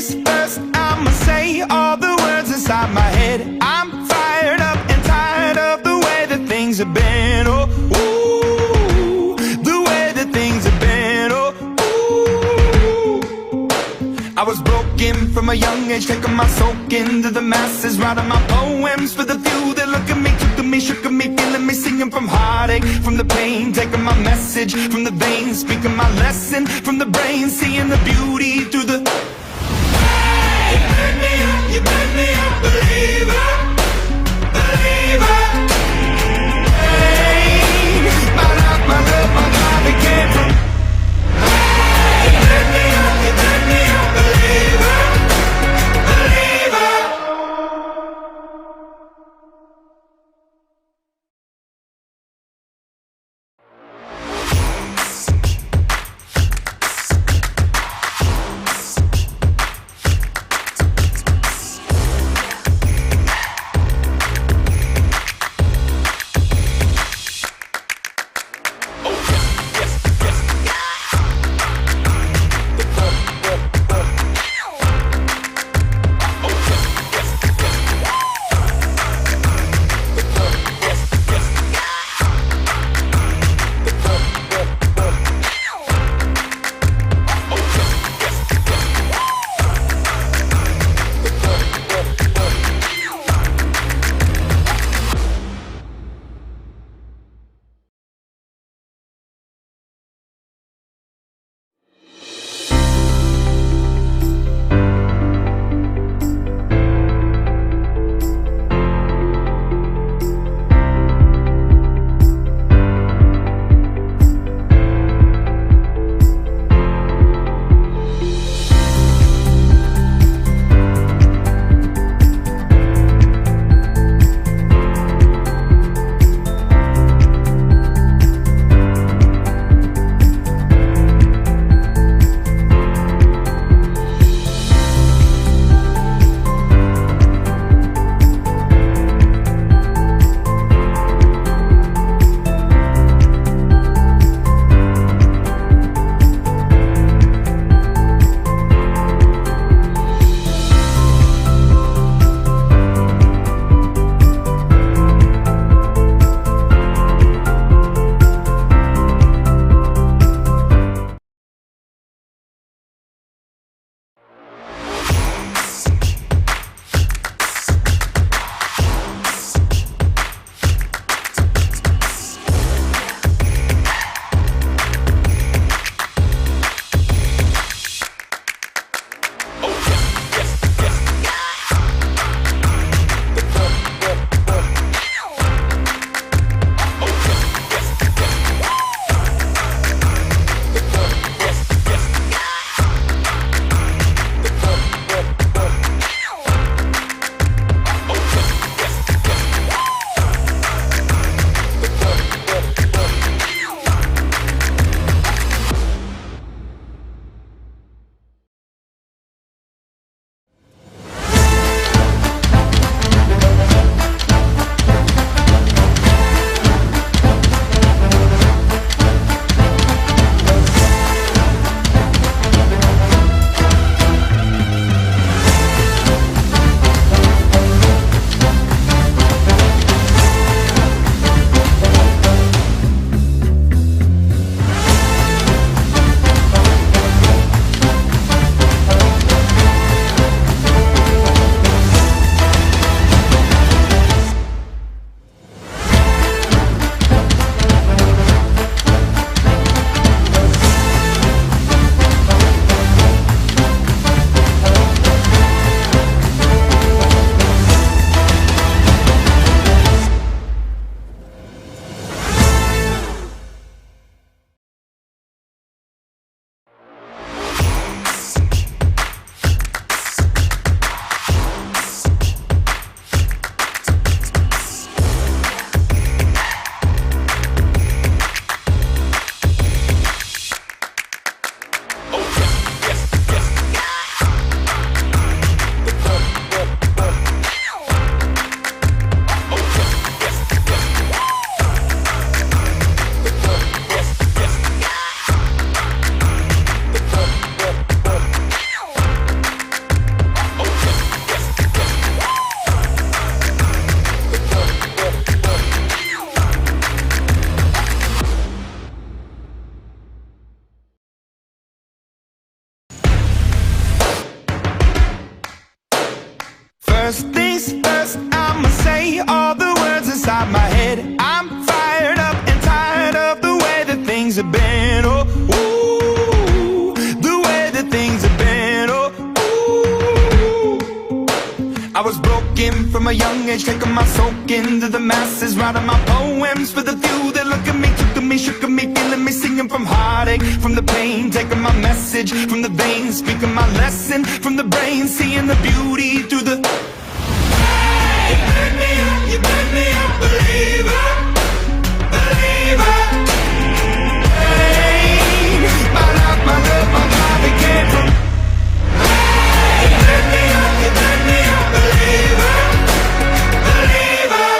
things first, I'ma say all the words inside my head. I'm fired up and tired of the way that things have been. Oh, ooh, the way that things have been. Oh, ooh. I was broken from a young age, taking my soak into the masses, writing my poems for the few that look at me, took to me, shook at me, feeling me, singing from heartache, from the pain, taking my message from the veins, speaking my lesson from the brain, seeing the beauty through the. Hey, you made me a believer, believer. Hey, my love, my God, it came from. Hey, you made me a believer, believer. First things first, I'ma say all the words inside my head. I'm fired up and tired of the way that things have been. Oh, ooh, the way that things have been. Oh, ooh. I was broken from a young age, taking my soak into the masses, writing my poems for the few that look at me, took to me, shook at me, feeling me, singing from heartache, from the pain, taking my message from the veins, speaking my lesson from the brain, seeing the beauty through the. Hey, you made me a believer, believer. Hey, my love, my life, it came from. Hey, you made me a believer, believer.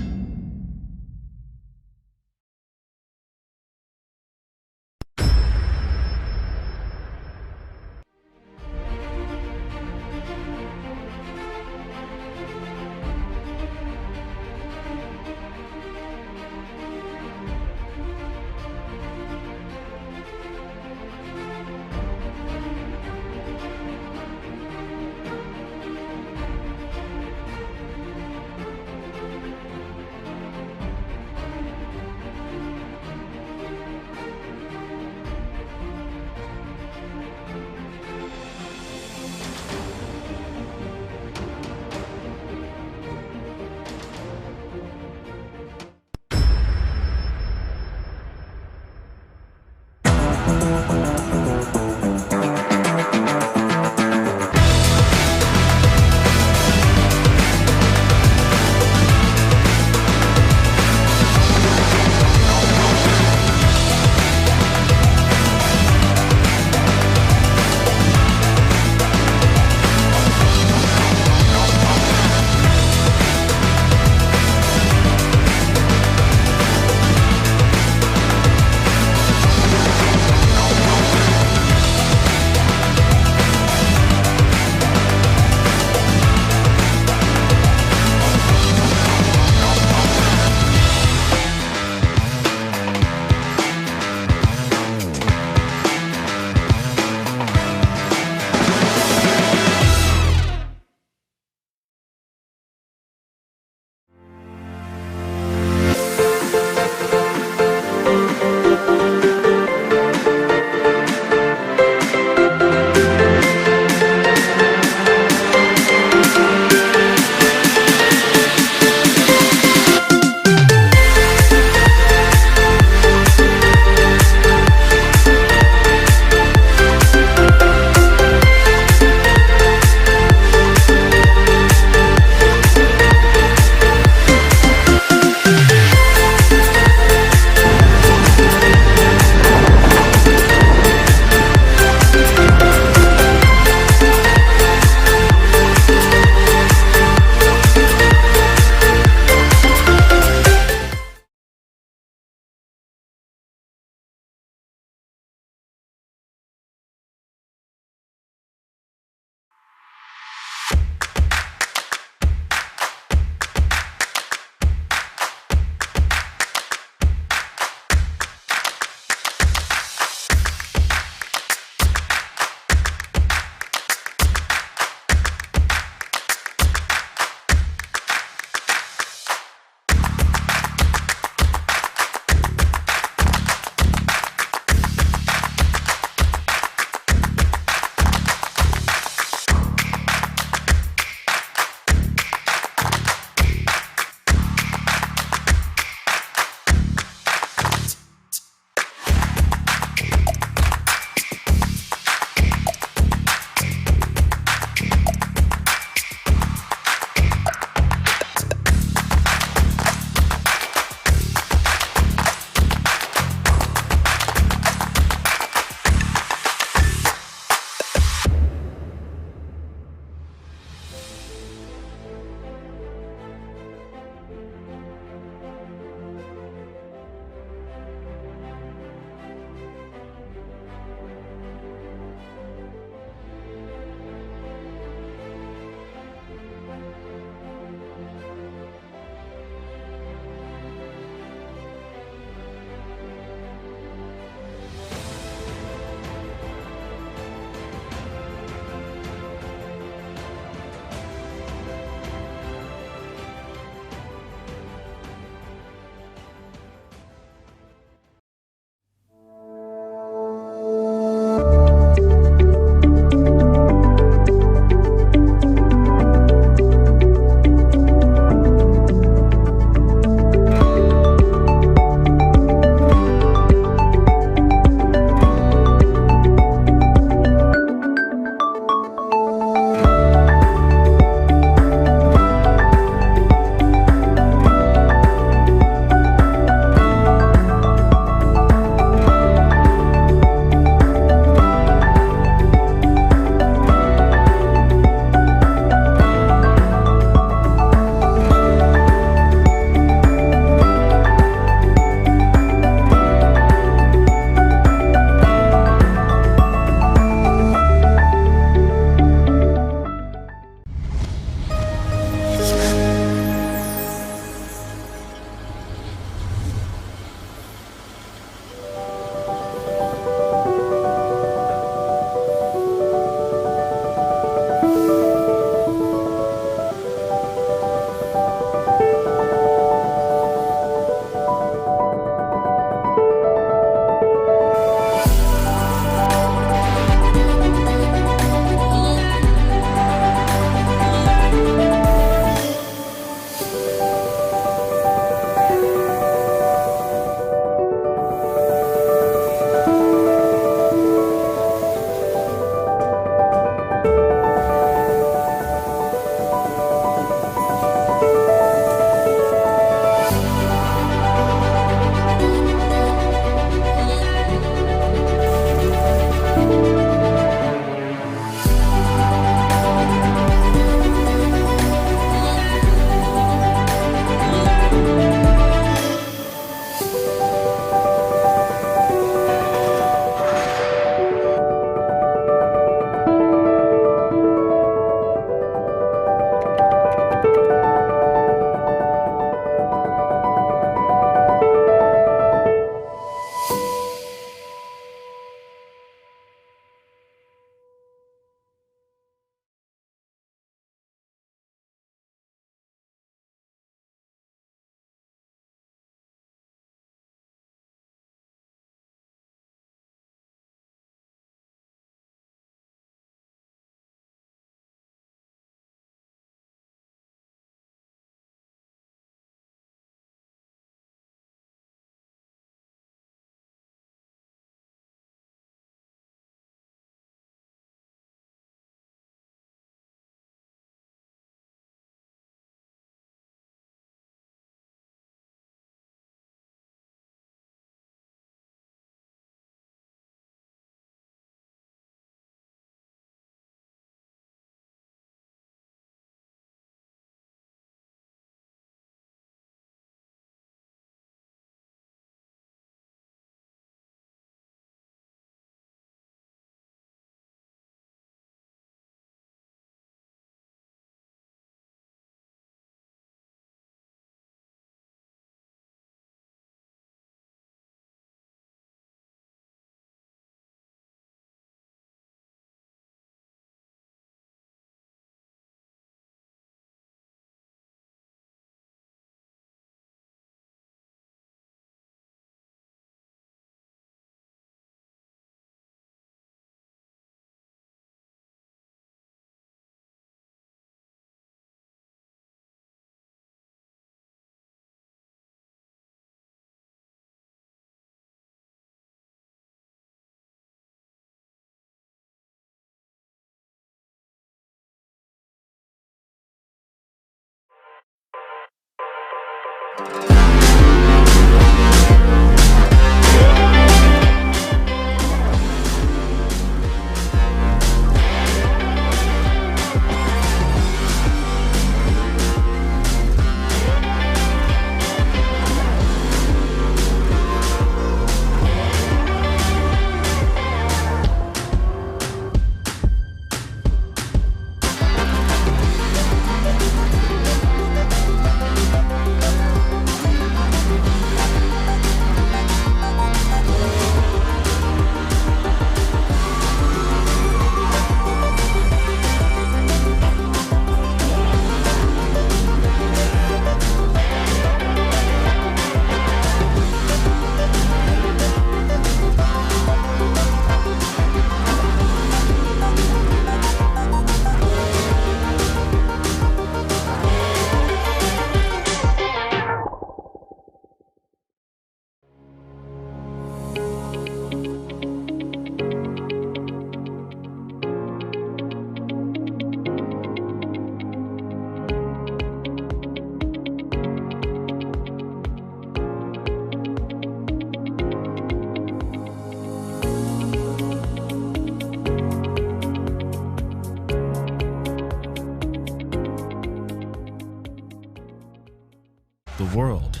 The world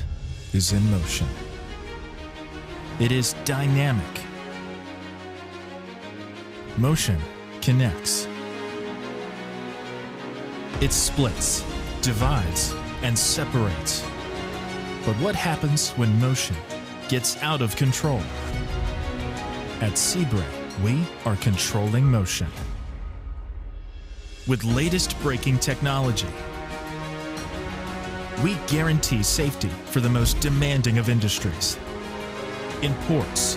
is in motion. It is dynamic. Motion connects. It splits, divides, and separates. But what happens when motion gets out of control? At Seabrae, we are controlling motion. With latest braking technology, we guarantee safety for the most demanding of industries. In ports,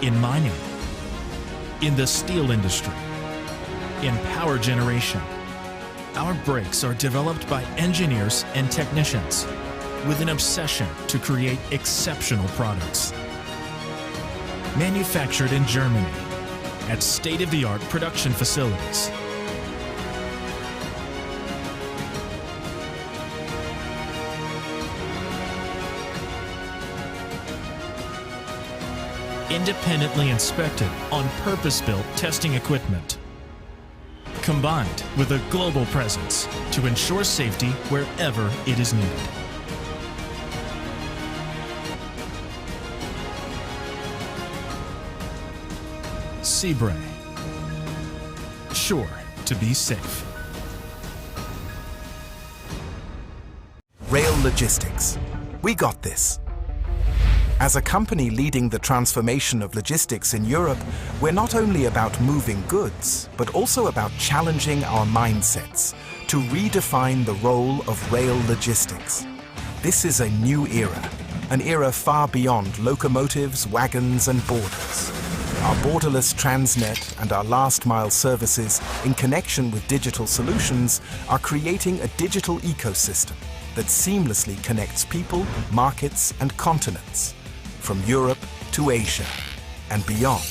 in mining, in the steel industry, in power generation. Our brakes are developed by engineers and technicians with an obsession to create exceptional products. Manufactured in Germany at state-of-the-art production facilities. Independently inspected on purpose-built testing equipment, combined with a global presence to ensure safety wherever it is needed. Seabrae, sure to be safe. Rail logistics. We got this. As a company leading the transformation of logistics in Europe, we're not only about moving goods, but also about challenging our mindsets to redefine the role of rail logistics. This is a new era, an era far beyond locomotives, wagons, and borders. Our borderless Transnet and our last-mile services, in connection with digital solutions, are creating a digital ecosystem that seamlessly connects people, markets, and continents, from Europe to Asia and beyond.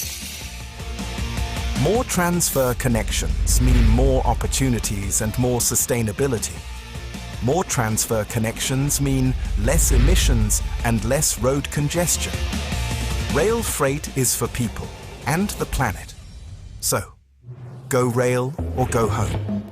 More transfer connections mean more opportunities and more sustainability. More transfer connections mean less emissions and less road congestion. Rail freight is for people and the planet. So, go rail or go home.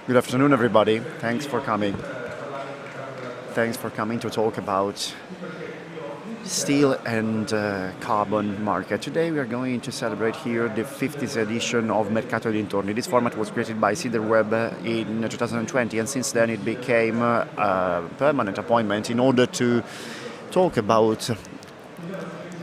Good afternoon, everybody. Thanks for coming. Thanks for coming to talk about steel and carbon market. Today we are going to celebrate here the 50th edition of Mercato Dintorni. This format was created by Web in 2020, and since then it became a permanent appointment in order to talk about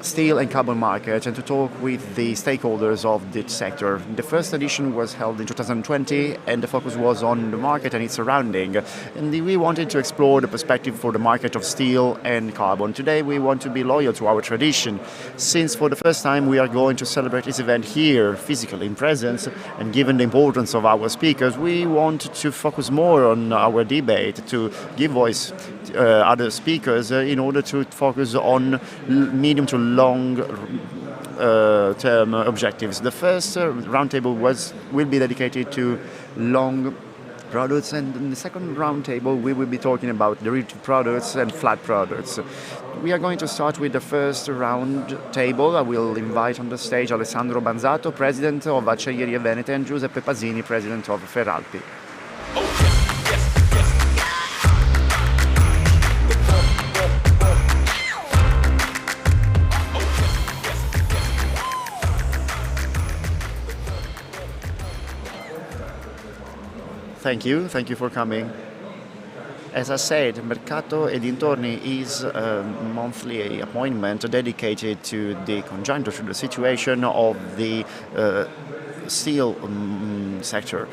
steel and carbon market and to talk with the stakeholders of the sector. The first edition was held in 2020 and the focus was on the market and its surrounding. And we wanted to explore the perspective for the market of steel and carbon. Today we want to be loyal to our tradition, since for the first time we are going to celebrate this event here physically in presence, and given the importance of our speakers, we want to focus more on our debate, to give voice to other speakers in order to focus on medium to long term objectives. The first roundtable will be dedicated to long products, and in the second roundtable we will be talking about derivative products and flat products. We are going to start with the first roundtable. I will invite on the stage Alessandro Banzato, President of Acciaierie Venete, and Giuseppe Pasini, President of Feralpi. Thank you for coming. As I said, Mercato Dintorni is a monthly appointment dedicated to the Congiuntura, to the situation of the steel sector.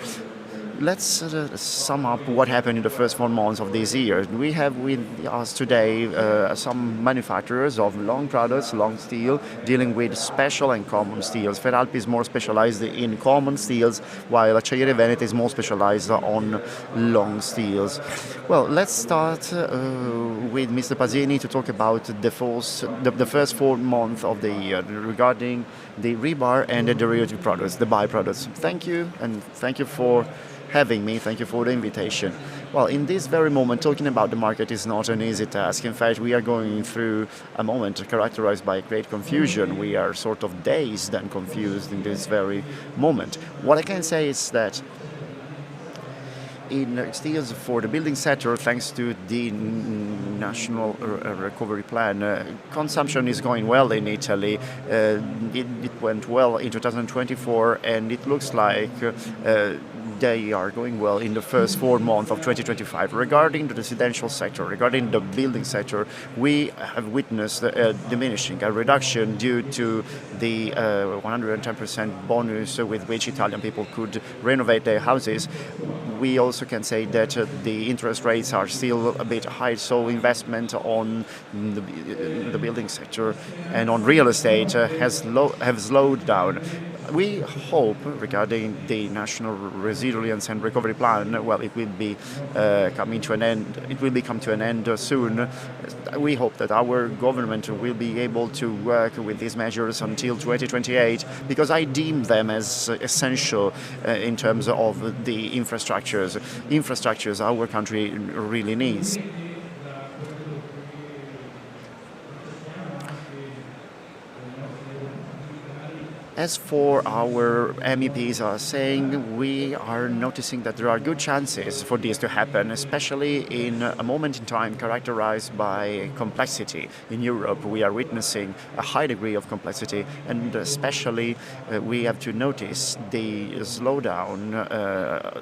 Let's sum up what happened in the first 4 months of this year. We have with us today some manufacturers of long products, long steel, dealing with special and common steels. Feralpi is more specialized in common steels, while Acciaierie Venete is more specialized on long steels. Well, let's start with Mr. Pasini to talk about the first 4 months of the year regarding the rebar and the derivative products, the byproducts. Thank you, and thank you for having me. Thank you for the invitation. Well, in this very moment, talking about the market is not an easy task. In fact, we are going through a moment characterized by great confusion. We are sort of dazed and confused in this very moment. What I can say is that in steels for the building sector, thanks to the national recovery plan, consumption is going well in Italy. It went well in 2024, and it looks like they are going well in the first 4 months of 2025. Regarding the residential sector, regarding the building sector, we have witnessed a reduction due to the 110% bonus with which Italian people could renovate their houses. We also can say that the interest rates are still a bit high, so investment on the building sector and on real estate have slowed down. We hope, regarding the National Resilience and Recovery Plan, well, it will be coming to an end. It will come to an end soon. We hope that our government will be able to work with these measures until 2028, because I deem them as essential in terms of the infrastructures our country really needs. As for our MEPs are saying, we are noticing that there are good chances for this to happen, especially in a moment in time characterized by complexity. In Europe, we are witnessing a high degree of complexity, and especially we have to notice the slowdown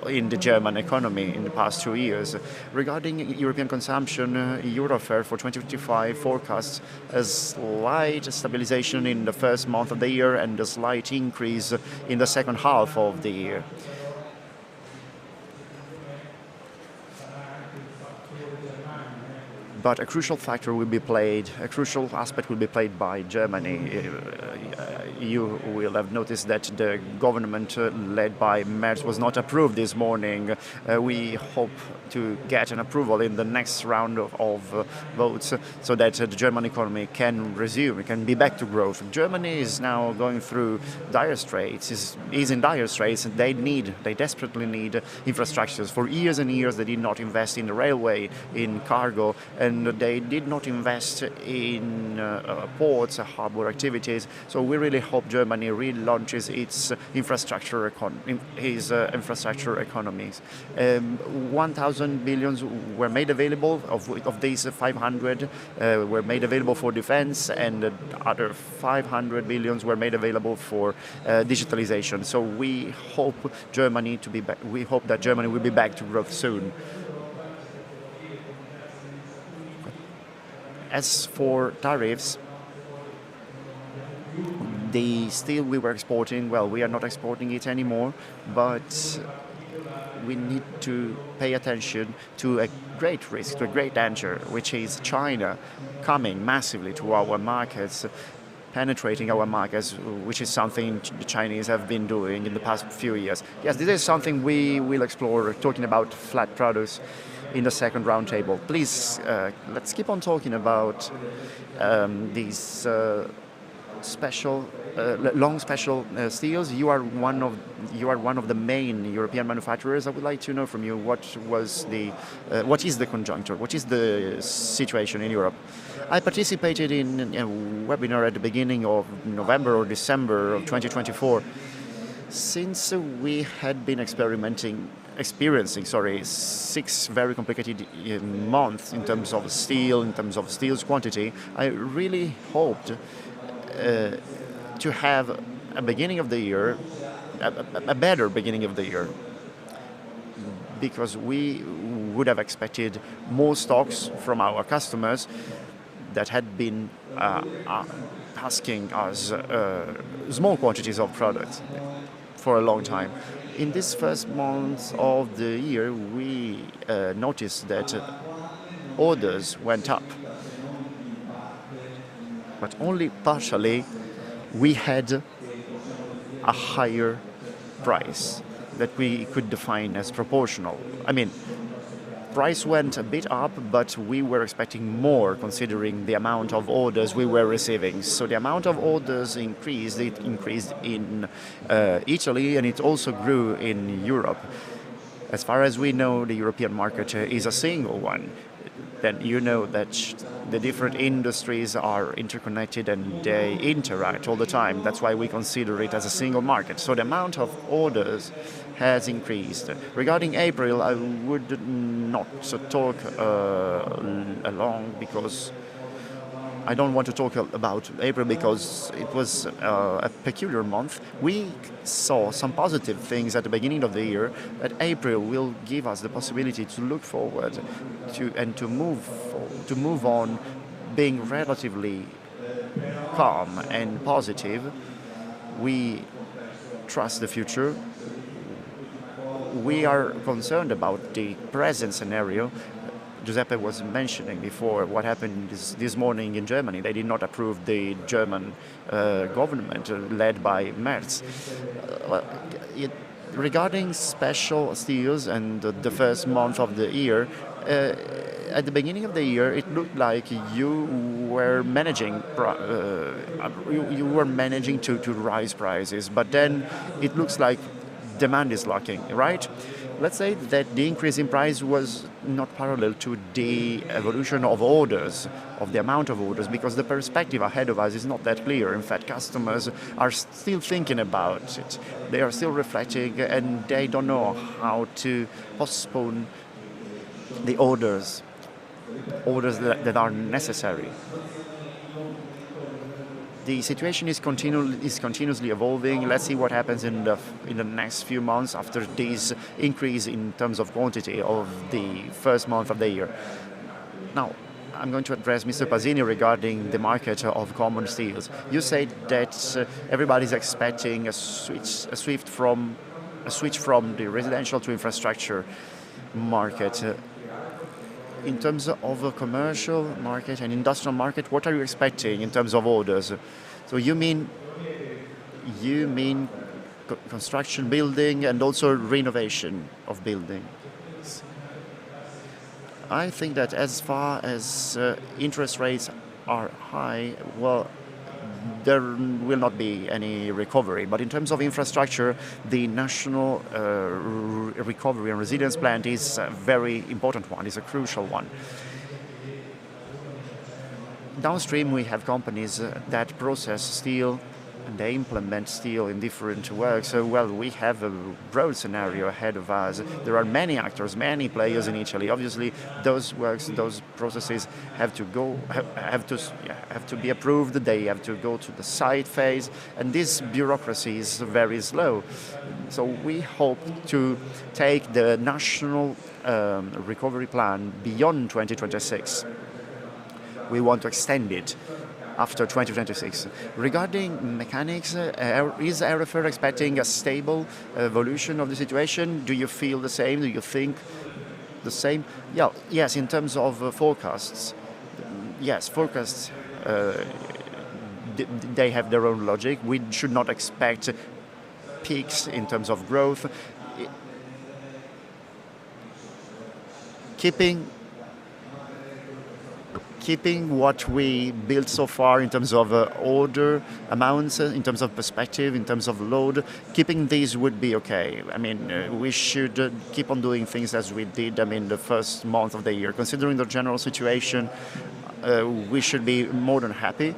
in the German economy in the past 2 years. Regarding European consumption, Eurofair for 2025 forecasts a slight stabilization in the first month of the year and a slight increase in the second half of the year. But a crucial aspect will be played by Germany. You will have noticed that the government led by Merz was not approved this morning. We hope to get an approval in the next round of votes so that the German economy can resume, can be back to growth. Germany is now going through dire straits, is in dire straits, and they desperately need infrastructures. For years and years they did not invest in the railway, in cargo, and they did not invest in ports, harbor activities. So we really hope Germany relaunches its infrastructure economies. 1,000 billions were made available. Of these, 500 were made available for defense, and the other 500 billions were made available for digitalization. So we hope Germany to be back. We hope that Germany will be back to growth soon. As for tariffs, the steel we were exporting, well, we are not exporting it anymore, but we need to pay attention to a great risk, to a great danger, which is China coming massively to our markets, penetrating our markets, which is something the Chinese have been doing in the past few years. Yes, this is something we will explore, talking about flat products in the second roundtable. Please, let's keep on talking about these long special steels. You are one of the main European manufacturers. I would like to know from you what is the conjuncture, what is the situation in Europe. I participated in a webinar at the beginning of November or December of 2024. Since we had been experiencing 6 very complicated months in terms of steel's quantity, I really hoped to have a beginning of the year, a better beginning of the year, because we would have expected more stocks from our customers that had been asking us small quantities of products for a long time. In this first month of the year, we noticed that orders went up, but only partially. We had a higher price that we could define as proportional. I mean, price went a bit up, but we were expecting more considering the amount of orders we were receiving. So the amount of orders increased. It increased in Italy, and it also grew in Europe. As far as we know, the European market is a single one. Then you know that the different industries are interconnected and they interact all the time. That's why we consider it as a single market. So the amount of orders has increased. Regarding April, I would not talk along because I don't want to talk about April because it was a peculiar month. We saw some positive things at the beginning of the year, but April will give us the possibility to look forward to move on, being relatively calm and positive. We trust the future. We are concerned about the present scenario. Giuseppe was mentioning before what happened this morning in Germany. They did not approve the German government led by Merz. Regarding special steels and the first month of the year, at the beginning of the year, it looked like you were managing to rise prices, but then it looks like demand is lacking, right? Let's say that the increase in price was not parallel to the evolution of orders, of the amount of orders, because the perspective ahead of us is not that clear. In fact, customers are still thinking about it. They are still reflecting, and they don't know how to postpone the orders that are necessary. The situation is continuously evolving. Let's see what happens in the next few months after this increase in terms of quantity of the first month of the year. Now, I'm going to address Mr. Pasini regarding the market of common steels. You said that everybody's expecting a switch from the residential to infrastructure market. In terms of a commercial market and industrial market, what are you expecting in terms of orders? So you mean construction, building, and also renovation of buildings? I think that as far as interest rates are high, well, there will not be any recovery. But in terms of infrastructure, the national recovery and resilience plan is a very important one, is a crucial one. Downstream, we have companies that process steel they implement steel in different works. So, well, we have a broad scenario ahead of us. There are many actors, many players in Italy. Obviously, those works, those processes have to be approved. They have to go to the site phase, and this bureaucracy is very slow. So we hope to take the national recovery plan beyond 2026. We want to extend it after 2026. Regarding mechanics, is RFR expecting a stable evolution of the situation? Do you feel the same? Do you think the same? Yeah, yes, in terms of forecasts. Yes, forecasts, they have their own logic. We should not expect peaks in terms of growth. Keeping what we built so far in terms of order amounts, in terms of perspective, in terms of load, keeping these would be okay. I mean, we should keep on doing things as we did, the first month of the year. Considering the general situation, we should be more than happy.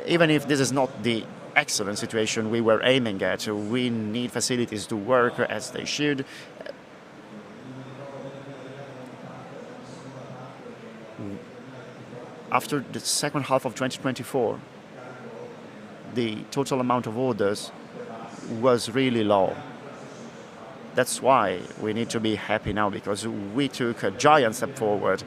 Even if this is not the excellent situation we were aiming at, we need facilities to work as they should. After the second half of 2024, the total amount of orders was really low. That's why we need to be happy now, because we took a giant step forward.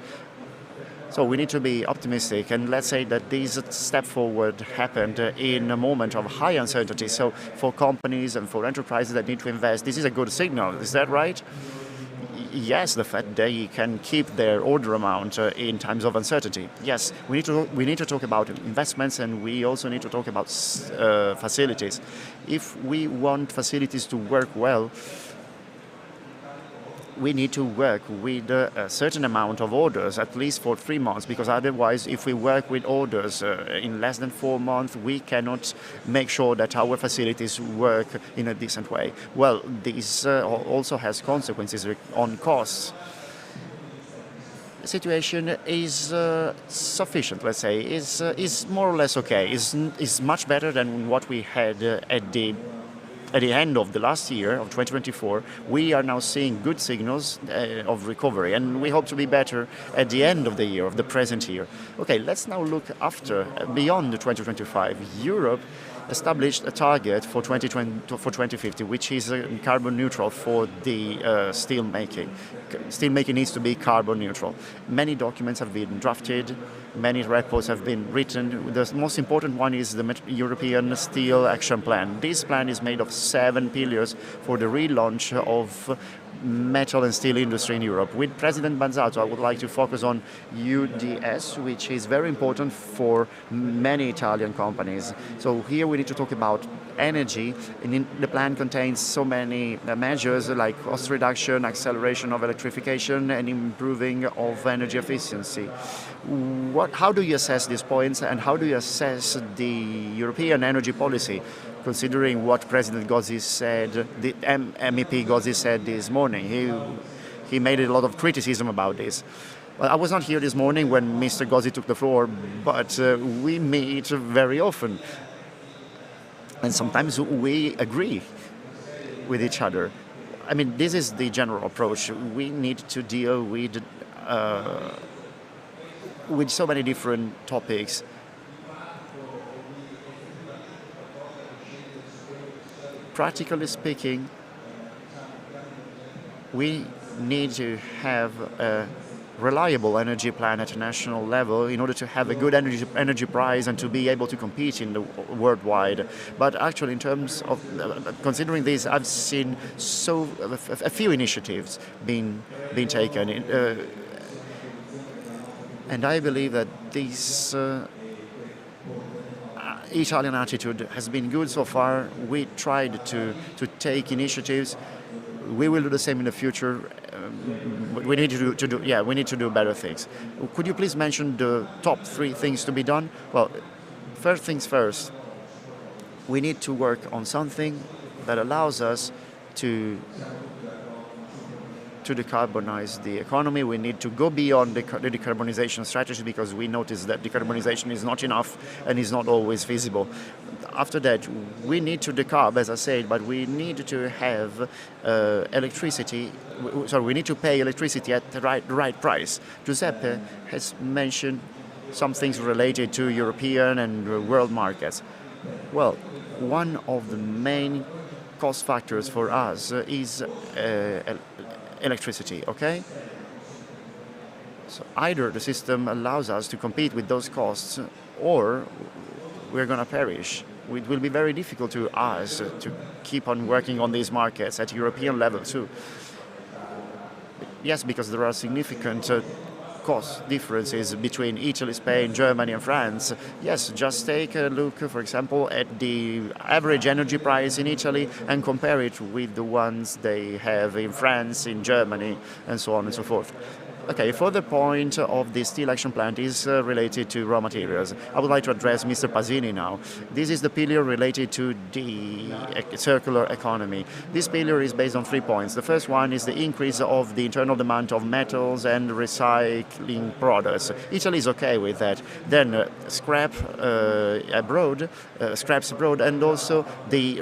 So we need to be optimistic, and let's say that this step forward happened in a moment of high uncertainty. So for companies and for enterprises that need to invest, this is a good signal. Is that right? Yes, the fact they can keep their order amount in times of uncertainty. Yes, we need to talk about investments, and we also need to talk about facilities. If we want facilities to work well, we need to work with a certain amount of orders, at least for 3 months, because otherwise, if we work with orders in less than 4 months, we cannot make sure that our facilities work in a decent way. Well, this also has consequences on costs. The situation is sufficient, let's say, is more or less okay, is much better than what we had at the end of the last year, of 2024. We are now seeing good signals of recovery, and we hope to be better at the end of the year, of the present year. Okay, let's now look beyond 2025. Europe established a target for 2050, which is carbon neutral for the steel making. Steel making needs to be carbon neutral. Many documents have been drafted, many reports have been written. The most important one is the European Steel Action Plan. This plan is made of 7 pillars for the relaunch of metal and steel industry in Europe. With President Banzato, I would like to focus on UDS, which is very important for many Italian companies. So here we need to talk about energy, and the plan contains so many measures like cost reduction, acceleration of electrification, and improving of energy efficiency. How do you assess these points, and how do you assess the European energy policy, considering what President Gozzi said, the MEP Gozzi said this morning? He made a lot of criticism about this. Well, I was not here this morning when Mr. Gozzi took the floor, but we meet very often. And sometimes we agree with each other. I mean, this is the general approach. We need to deal with so many different topics. Practically speaking, we need to have a reliable energy plan at a national level in order to have a good energy price and to be able to compete in the worldwide. But actually, in terms of considering this, I've seen a few initiatives being taken, and I believe that this Italian attitude has been good so far. We tried to take initiatives. We will do the same in the future. We need to do better things. Could you please mention the top 3 things to be done? Well, first things first, we need to work on something that allows us to decarbonize the economy. We need to go beyond the decarbonization strategy, because we notice that decarbonization is not enough and is not always feasible. after that, we need to decarb, as I said, but we need to have electricity. Sorry, we need to pay electricity at the right price. Giuseppe has mentioned some things related to European and world markets. Well, one of the main cost factors for us is electricity, okay? So either the system allows us to compete with those costs, or we're going to perish. It will be very difficult to us to keep on working on these markets at European level too. Yes, because there are significant cost differences between Italy, Spain, Germany and France. Yes, just take a look, for example, at the average energy price in Italy and compare it with the ones they have in France, in Germany, and so on and so forth. Okay, further point of the steel action plan is related to raw materials. I would like to address Mr. Pasini now. This is the pillar related to the circular economy. This pillar is based on 3 points. The first one is the increase of the internal demand of metals and recycling products. Italy is okay with that. Then scraps abroad, and also the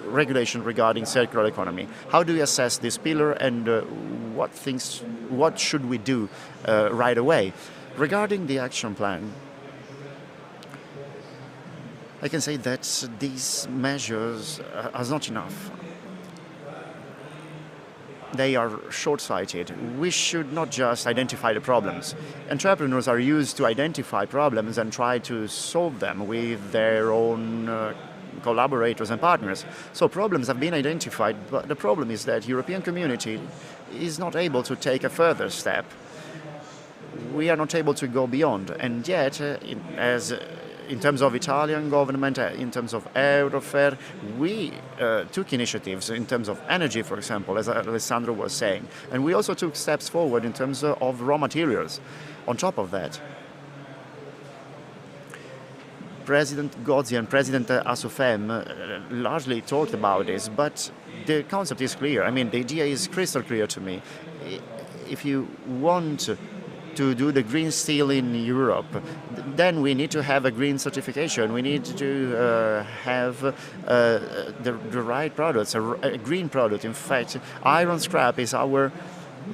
regulation regarding circular economy. How do we assess this pillar, and what should we do right away? Regarding the action plan, I can say that these measures are not enough. They are short-sighted. We should not just identify the problems. Entrepreneurs are used to identify problems and try to solve them with their own collaborators and partners. So problems have been identified, but the problem is that European community is not able to take a further step. We are not able to go beyond, and yet, in terms of Italian government, in terms of Eurofair, we took initiatives in terms of energy, for example, as Alessandro was saying, and we also took steps forward in terms of raw materials. On top of that, President Gozzi and President Asofem largely talked about this, but the concept is clear. I mean, the idea is crystal clear to me. If you want to do the green steel in Europe, then we need to have a green certification. We need to have the right products, a green product. In fact, iron scrap is our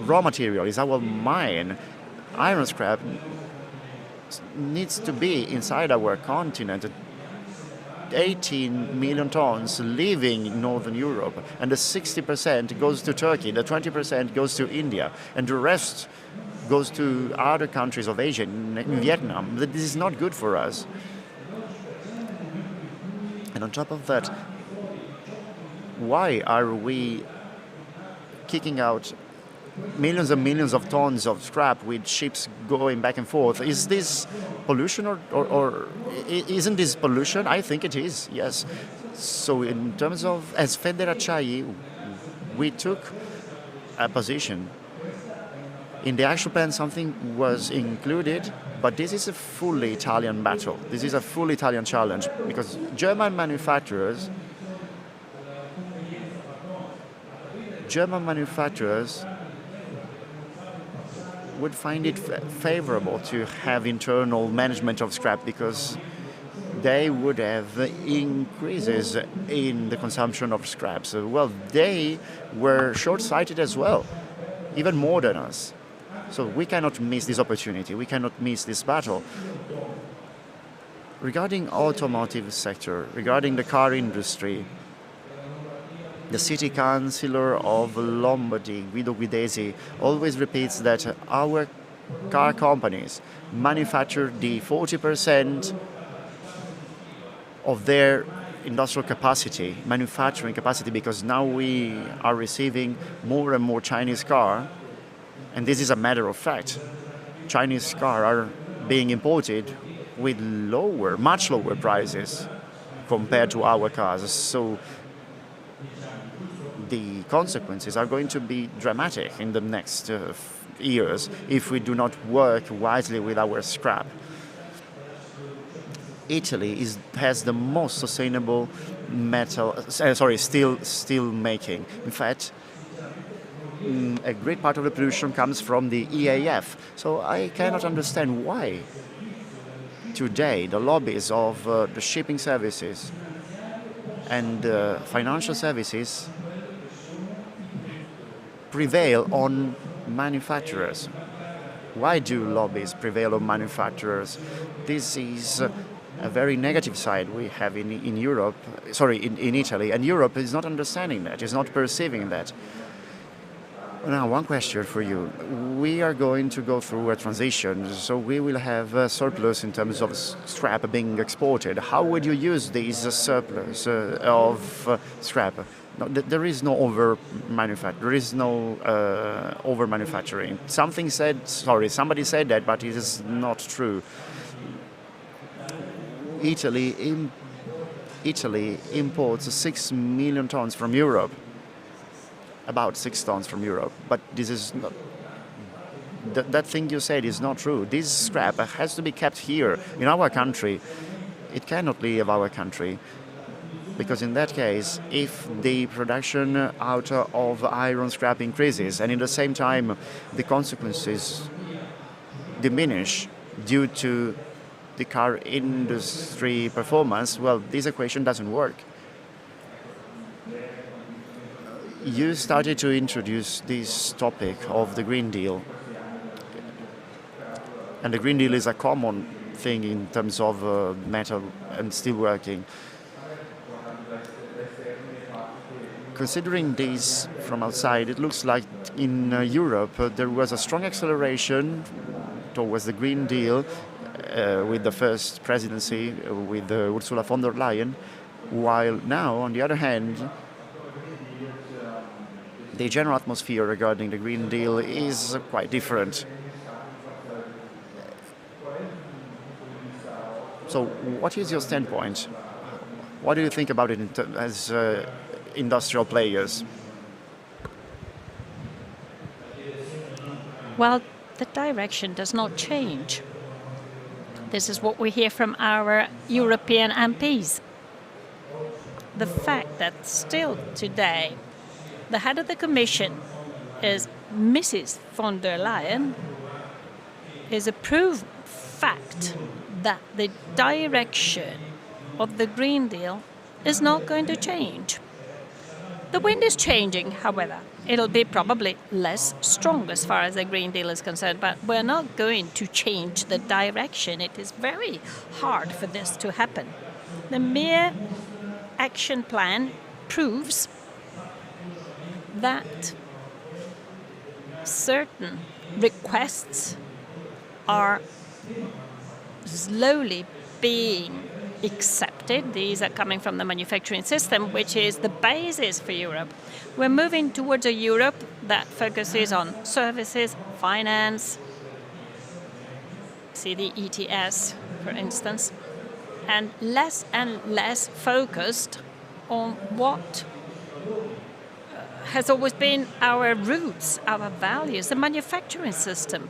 raw material, is our mine. Iron scrap needs to be inside our continent. 18 million tons leaving Northern Europe, and the 60% goes to Turkey, the 20% goes to India, and the rest goes to other countries of Asia, in Vietnam. This is not good for us. And on top of that, why are we kicking out millions and millions of tons of scrap with ships going back and forth? Is this pollution or isn't this pollution? I think it is, yes. So in terms of, as Federacciai, we took a position. In the action plan, something was included, but this is a fully Italian battle. This is a fully Italian challenge, because German manufacturers would find it favorable to have internal management of scrap, because they would have increases in the consumption of scraps. Well, they were short-sighted as well, even more than us. So we cannot miss this opportunity. We cannot miss this battle. Regarding automotive sector, regarding the car industry, the city councillor of Lombardy, Guido Guidesi, always repeats that our car companies manufacture the 40% of their industrial capacity, manufacturing capacity, because now we are receiving more and more Chinese cars. And this is a matter of fact. Chinese cars are being imported with much lower prices compared to our cars. So the consequences are going to be dramatic in the next years if we do not work wisely with our scrap. Italy has the most sustainable steel making. In fact, a great part of the pollution comes from the EAF. So I cannot understand why. today the lobbies of the shipping services and financial services prevail on manufacturers. Why do lobbies prevail on manufacturers? This is a very negative side we have in Europe, in Italy, and Europe is not understanding that, is not perceiving that. Now, one question for you. We are going to go through a transition, so we will have a surplus in terms of scrap being exported. How would you use these surplus of scrap? No, there is no over manufacturing. Somebody said that, but it is not true. Italy imports 6 million tons from Europe. About 6 tons from Europe, but this is not. That thing you said is not true. This scrap has to be kept here in our country. It cannot leave our country, because in that case, if the production out of iron scrap increases and in the same time the consequences diminish due to the car industry performance, well, this equation doesn't work. You started to introduce this topic of the Green Deal. And the Green Deal is a common thing in terms of metal and steelworking. Considering this from outside, it looks like in Europe there was a strong acceleration towards the Green Deal with the first presidency with Ursula von der Leyen, while now, on the other hand, the general atmosphere regarding the Green Deal is quite different. So what is your standpoint? What do you think about it as industrial players? Well, the direction does not change. This is what we hear from our European MPs. The fact that still today the head of the Commission is Mrs. von der Leyen is a proof fact that the direction of the Green Deal is not going to change. The wind is changing, however. It'll be probably less strong as far as the Green Deal is concerned, but we're not going to change the direction. It is very hard for this to happen. The mere action plan proves that certain requests are slowly being accepted. These are coming from the manufacturing system, which is the basis for Europe. We're moving towards a Europe that focuses on services, finance, see the ETS, for instance, and less focused on what has always been our roots, our values, the manufacturing system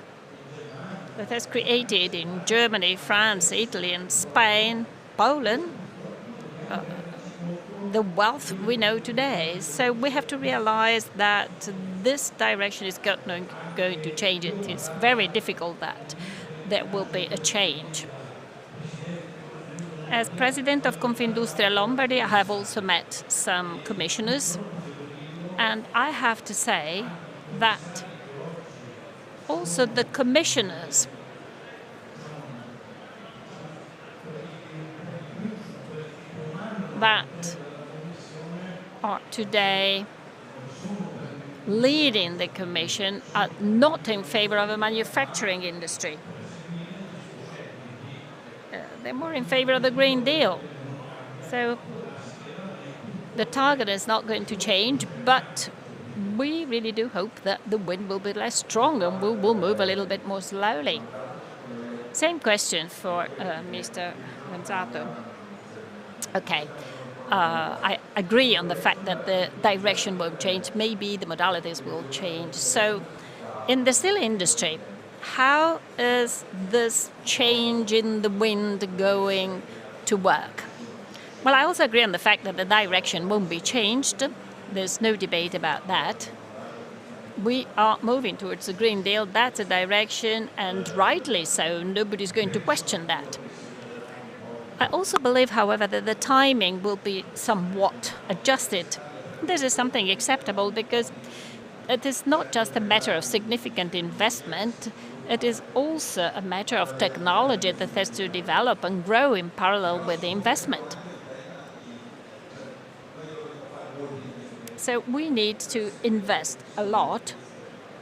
that has created in Germany, France, Italy, and Spain, Poland, the wealth we know today. So we have to realize that this direction is going to change. It is very difficult that there will be a change. As president of Congiuntura Lombardy, I have also met some commissioners, and I have to say that also the commissioners that are today leading the Commission are not in favor of a manufacturing industry. They're more in favor of the Green Deal. So the target is not going to change, but we really do hope that the wind will be less strong and we will move a little bit more slowly. Same question for Mr. Gonzato. Okay, I agree on the fact that the direction won't change. Maybe the modalities will change. So in the steel industry, how is this change in the wind going to work? Well, I also agree on the fact that the direction won't be changed. There's no debate about that. We are moving towards the Green Deal. That's a direction, and rightly so. Nobody's going to question that. I also believe, however, that the timing will be somewhat adjusted. This is something acceptable because it is not just a matter of significant investment, it is also a matter of technology that has to develop and grow in parallel with the investment. So we need to invest a lot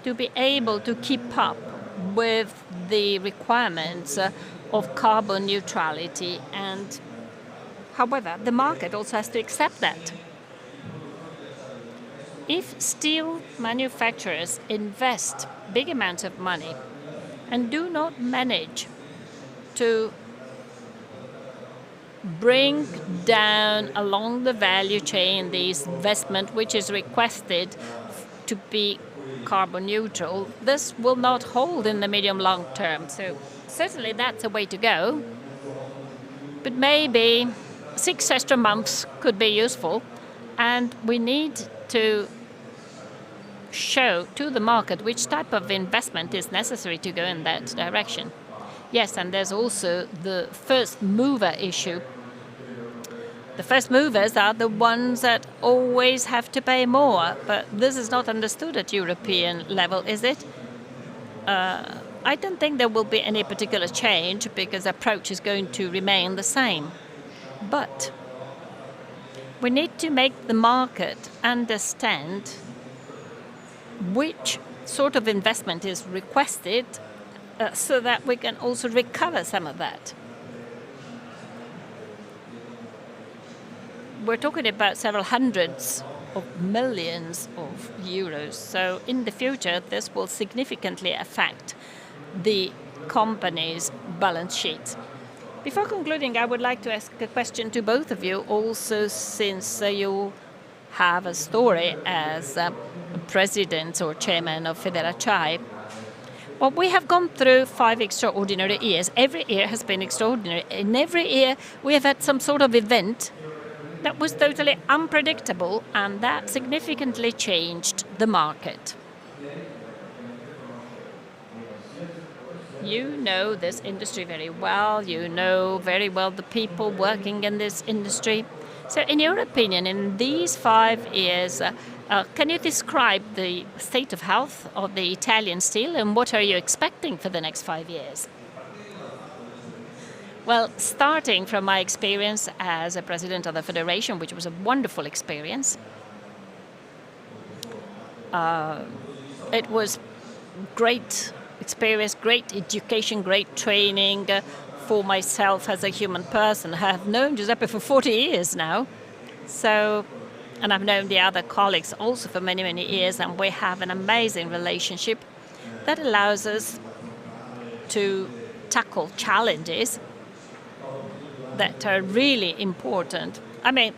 to be able to keep up with the requirements of carbon neutrality. And however, the market also has to accept that. If steel manufacturers invest big amounts of money and do not manage to bring down along the value chain this investment which is requested to be carbon neutral, this will not hold in the medium long term. So certainly that's a way to go. But maybe 6 extra months could be useful, and we need to show to the market which type of investment is necessary to go in that direction. Yes, and there's also the first mover issue. The first movers are the ones that always have to pay more, but this is not understood at European level, is it? I don't think there will be any particular change because the approach is going to remain the same. But we need to make the market understand which sort of investment is requested so that we can also recover some of that. We're talking about several hundreds of millions of euros. So in the future, this will significantly affect the company's balance sheet. Before concluding, I would like to ask a question to both of you, also since you have a story as president or chairman of Federacciai. Well, we have gone through 5 extraordinary years. Every year has been extraordinary. In every year, we have had some sort of event that was totally unpredictable, and that significantly changed the market. You know this industry very well. You know very well the people working in this industry. So in your opinion, in these 5 years, can you describe the state of health of the Italian steel, and what are you expecting for the next 5 years? Well, starting from my experience as a president of the Federation, which was a wonderful experience, it was great experience, great education, great training for myself as a human person. I have known Giuseppe for 40 years now, and I've known the other colleagues also for many, many years, and we have an amazing relationship that allows us to tackle challenges that are really important. I mean,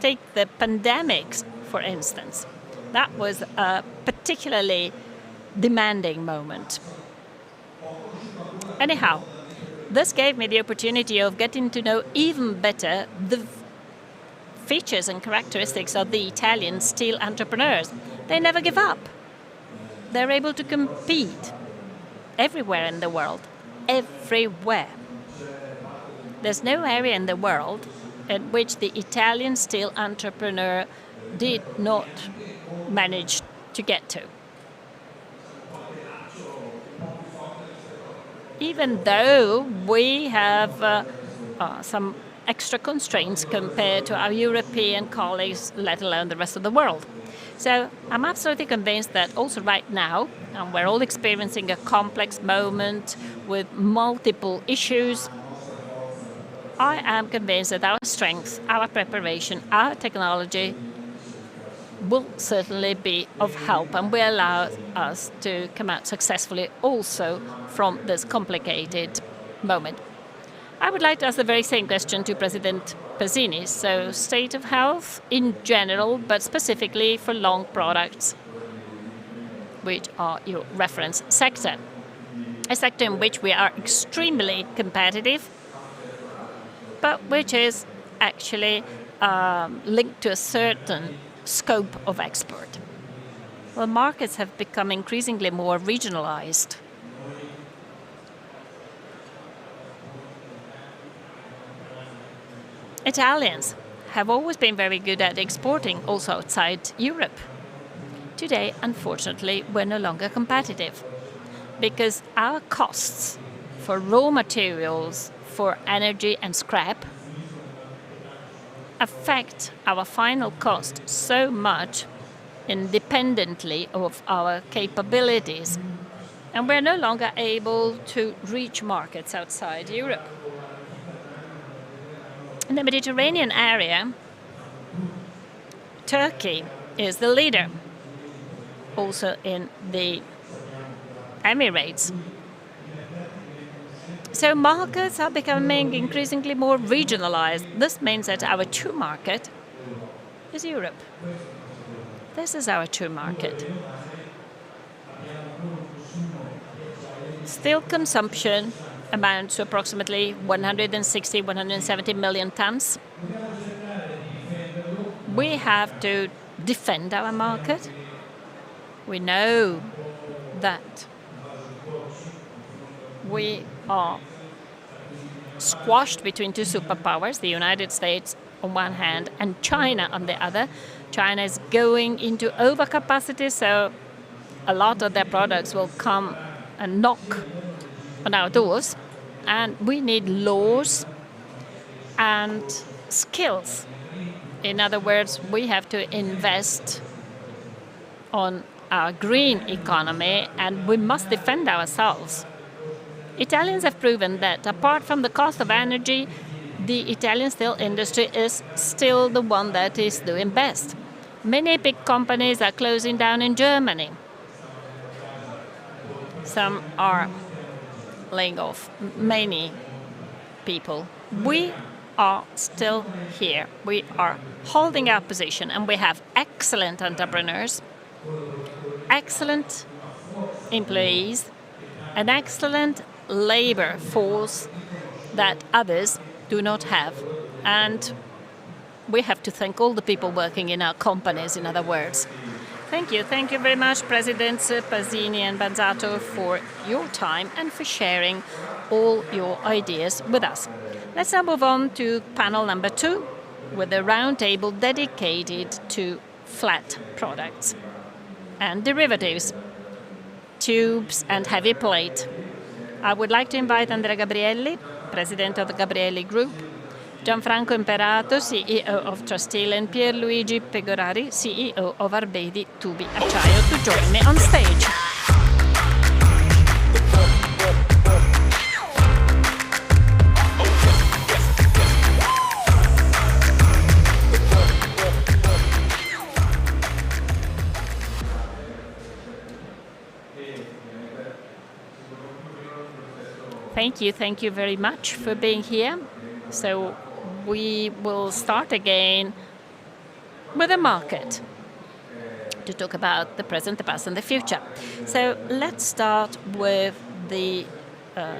take the pandemics, for instance. That was a particularly demanding moment. Anyhow, this gave me the opportunity of getting to know even better the features and characteristics of the Italian steel entrepreneurs. They never give up. They're able to compete everywhere in the world, everywhere. There's no area in the world in which the Italian steel entrepreneur did not manage to get to. Even though we have some extra constraints compared to our European colleagues, let alone the rest of the world. So I'm absolutely convinced that also right now, and we're all experiencing a complex moment with multiple issues, I am convinced that our strength, our preparation, our technology will certainly be of help and will allow us to come out successfully also from this complicated moment. I would like to ask the very same question to President Pasini. So state of health in general, but specifically for long products, which are your reference sector. A sector in which we are extremely competitive, but which is actually linked to a certain scope of export. Well, markets have become increasingly more regionalized. Italians have always been very good at exporting also outside Europe. Today, unfortunately, we're no longer competitive because our costs for raw materials, for energy and scrap affect our final cost so much independently of our capabilities. And we're no longer able to reach markets outside Europe. In the Mediterranean area, Turkey is the leader, also in the Emirates. So markets are becoming increasingly more regionalized. This means that our true market is Europe. This is our true market. Steel consumption amounts to approximately 160, 170 million tons. We have to defend our market. We know that we are squashed between two superpowers, the United States on one hand and China on the other. China is going into overcapacity, so a lot of their products will come and knock on our doors, and we need laws and skills. In other words, we have to invest on our green economy, and we must defend ourselves. Italians have proven that apart from the cost of energy, the Italian steel industry is still the one that is doing best. Many big companies are closing down in Germany. Some are laying off many people. We are still here. We are holding our position, and we have excellent entrepreneurs, excellent employees, an excellent labor force that others do not have. And we have to thank all the people working in our companies, in other words. Thank you. Thank you very much, Presidents Pasini and Banzato, for your time and for sharing all your ideas with us. Let's now move on to panel number 2 with a roundtable dedicated to flat products and derivatives, tubes and heavy plate. I would like to invite Andrea Gabrielli, President of the Gabrielli Group, Gianfranco Imperato, CEO of Trusteel, and Pierluigi Pegorari, CEO of Arbedi Tubi Acciaio, to join me on stage. Thank you very much for being here. So we will start again with the market to talk about the present, the past, and the future. So let's start with the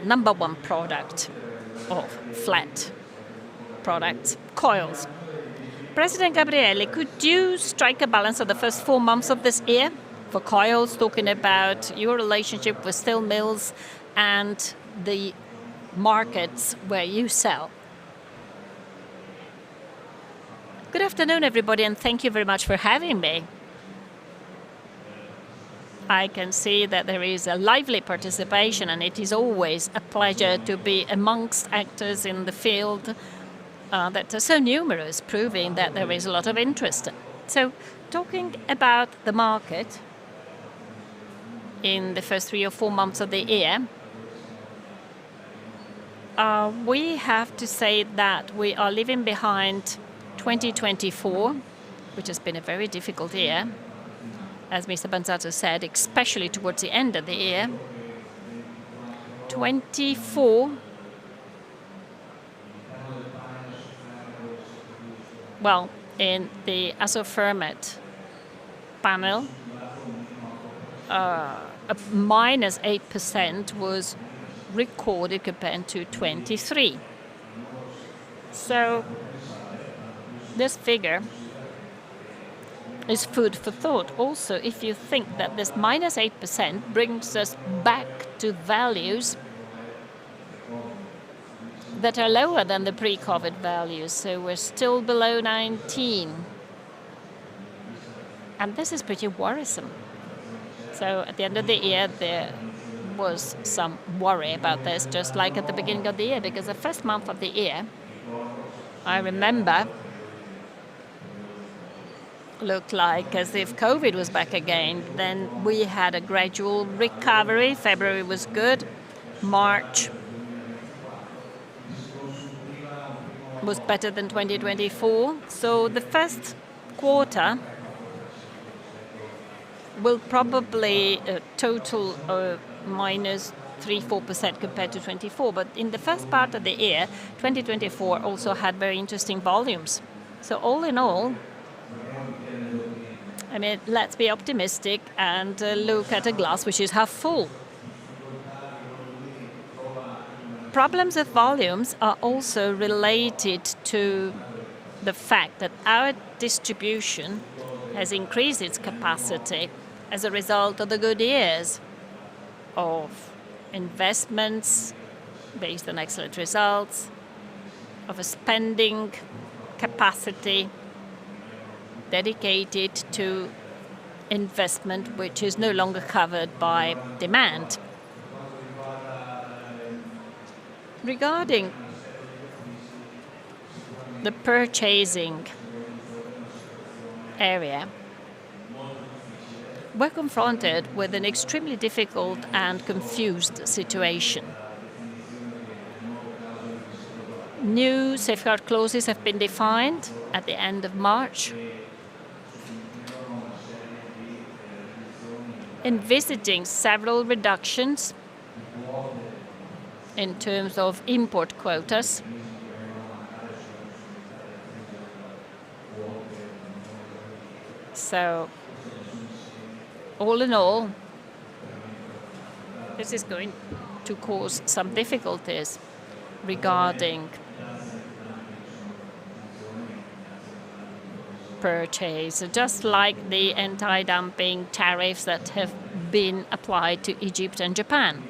number one product of flat products, coils. President Gabrielli, could you strike a balance of the first 4 months of this year for coils, talking about your relationship with steel mills and the markets where you sell? Good afternoon, everybody, and thank you very much for having me. I can see that there is a lively participation, and it is always a pleasure to be amongst actors in the field that are so numerous, proving that there is a lot of interest. So, talking about the market in the first 3 or 4 months of the year, we have to say that we are leaving behind 2024, which has been a very difficult year, as Mr. Banzato said, especially towards the end of the year. 24, well, in the Asofermet panel, a minus 8% was recorded compared to 23. So this figure is food for thought. Also, if you think that this minus 8% brings us back to values that are lower than the pre-COVID values, so we're still below 19. And this is pretty worrisome. So at the end of the year, there was some worry about this, just like at the beginning of the year, because the first month of the year, I remember, looked like as if COVID was back again. Then we had a gradual recovery. February was good. March was better than 2024. So the first quarter will probably total minus 3-4% compared to 24. But in the first part of the year, 2024 also had very interesting volumes. So all in all, I mean, let's be optimistic and look at a glass which is half full. Problems with volumes are also related to the fact that our distribution has increased its capacity as a result of the good years of investments based on excellent results, of a spending capacity dedicated to investment which is no longer covered by demand. Regarding the purchasing area, we're confronted with an extremely difficult and confused situation. New safeguard clauses have been defined at the end of March, envisaging several reductions in terms of import quotas. So, all in all, this is going to cause some difficulties regarding purchase, just like the anti-dumping tariffs that have been applied to Egypt and Japan.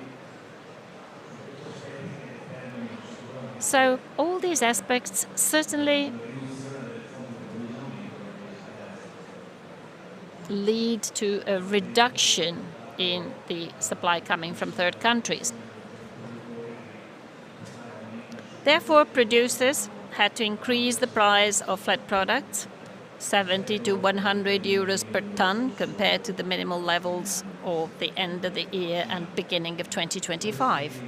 So all these aspects certainly lead to a reduction in the supply coming from third countries. Therefore, producers had to increase the price of flat products, 70 to 100 euros per ton, compared to the minimal levels of the end of the year and beginning of 2025.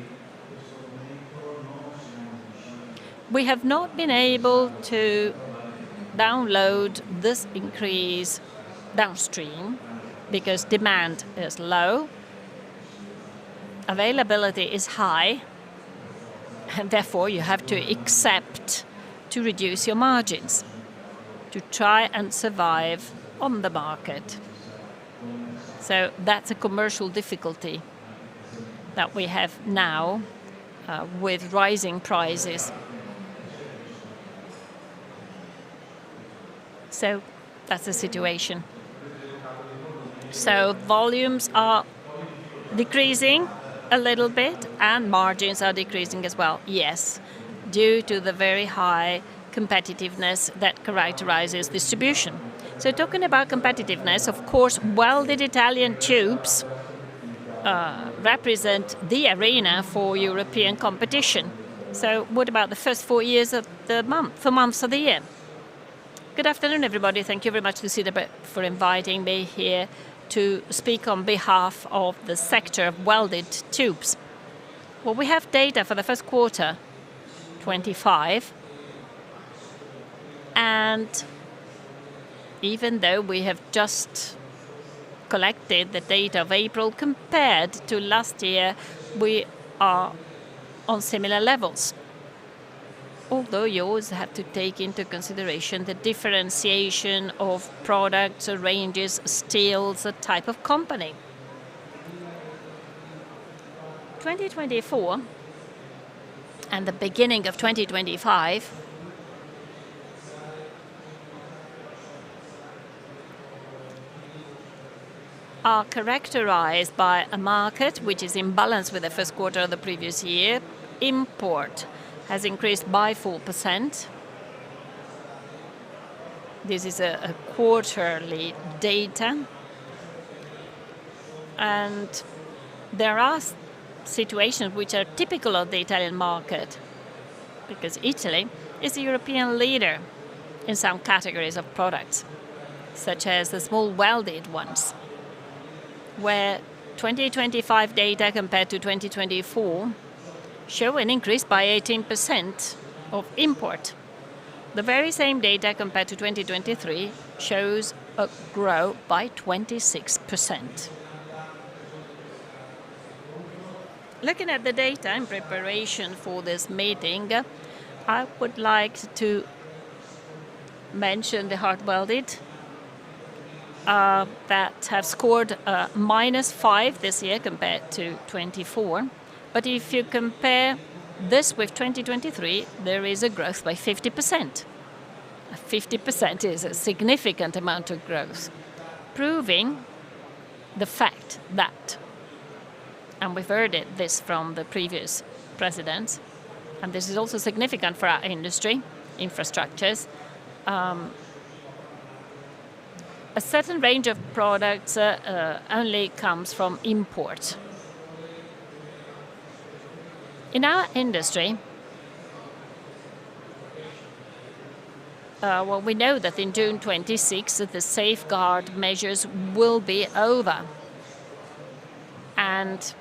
We have not been able to download this increase downstream because demand is low, availability is high, and therefore you have to accept to reduce your margins to try and survive on the market. So that's a commercial difficulty that we have now with rising prices. So that's the situation. So volumes are decreasing a little bit and margins are decreasing as well. Yes, due to the very high competitiveness that characterizes distribution. So talking about competitiveness, of course, welded Italian tubes represent the arena for European competition. So what about the first 4 years of the months of the year? Good afternoon, everybody. Thank you very much, Lucia, for inviting me here to speak on behalf of the sector of welded tubes. Well, we have data for the first quarter, 25, and even though we have just collected the data of April, compared to last year, we are on similar levels. Although you always have to take into consideration the differentiation of products, ranges, steels, a type of company. 2024 and the beginning of 2025 are characterized by a market which is in balance with the first quarter of the previous year. Import has increased by 4%. This is a quarterly data. And there are situations which are typical of the Italian market, because Italy is the European leader in some categories of products, such as the small welded ones, where 2025 data compared to 2024 show an increase by 18% of import. The very same data compared to 2023 shows a growth by 26%. Looking at the data in preparation for this meeting, I would like to mention the hard welded that have scored -5 this year compared to 24. But if you compare this with 2023, there is a growth by 50%. 50% is a significant amount of growth, proving the fact that, and we've heard this from the previous presidents, and this is also significant for our industry, infrastructures, a certain range of products only comes from import. In our industry, well, we know that in June 26, the safeguard measures will be over. And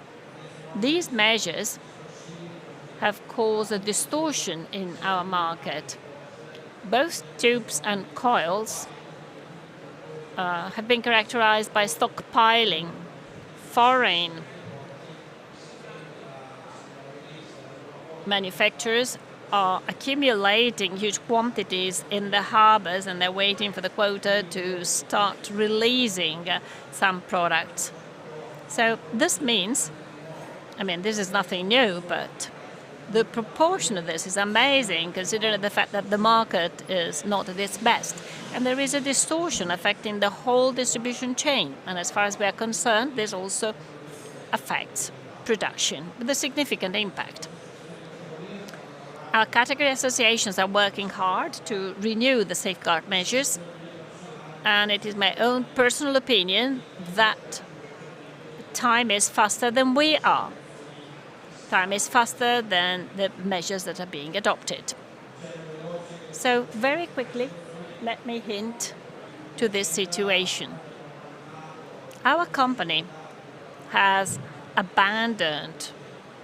these measures have caused a distortion in our market. Both tubes and coils have been characterized by stockpiling. Foreign manufacturers are accumulating huge quantities in the harbors, and they're waiting for the quota to start releasing some products. So this means, I mean, this is nothing new, but the proportion of this is amazing considering the fact that the market is not at its best. And there is a distortion affecting the whole distribution chain. And as far as we are concerned, this also affects production with a significant impact. Our category associations are working hard to renew the safeguard measures. And it is my own personal opinion that time is faster than we are. Time is faster than the measures that are being adopted. So very quickly, let me hint to this situation. Our company has abandoned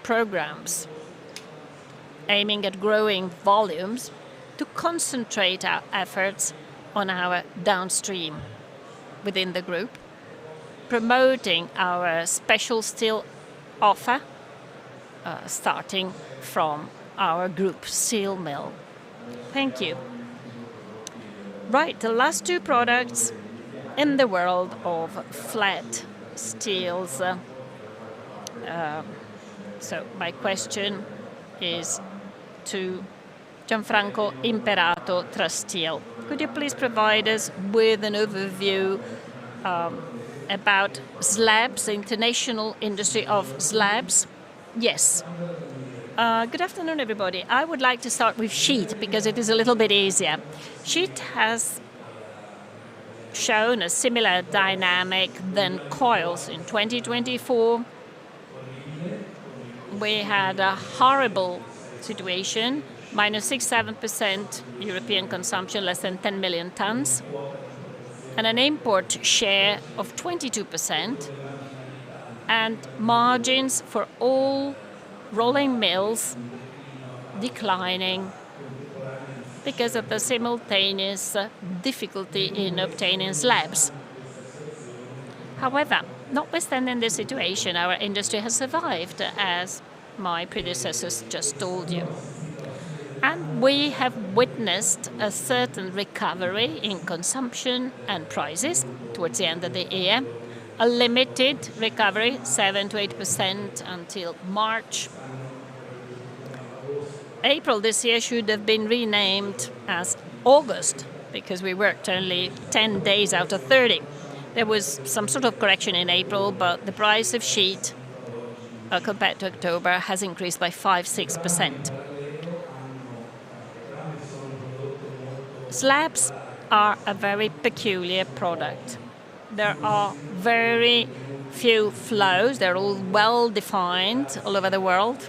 programs aiming at growing volumes to concentrate our efforts on our downstream within the group, promoting our special steel offer, starting from our group steel mill. Thank you. Right, the last two products in the world of flat steels. So my question is to Gianfranco Imperato Trasteel. Could you please provide us with an overview about slabs, the international industry of slabs? Yes. Good afternoon, everybody. I would like to start with sheet because it is a little bit easier. Sheet has shown a similar dynamic than coils. In 2024, we had a horrible situation, -6-7% European consumption, less than 10 million tons, and an import share of 22%, and margins for all rolling mills declining because of the simultaneous difficulty in obtaining slabs. However, notwithstanding this situation, our industry has survived, as my predecessors just told you. And we have witnessed a certain recovery in consumption and prices towards the end of the year, a limited recovery, 7-8% until March. April this year should have been renamed as August because we worked only 10 days out of 30. There was some sort of correction in April, but the price of sheet compared to October has increased by 5-6%. Slabs are a very peculiar product. There are very few flows. They're all well defined all over the world.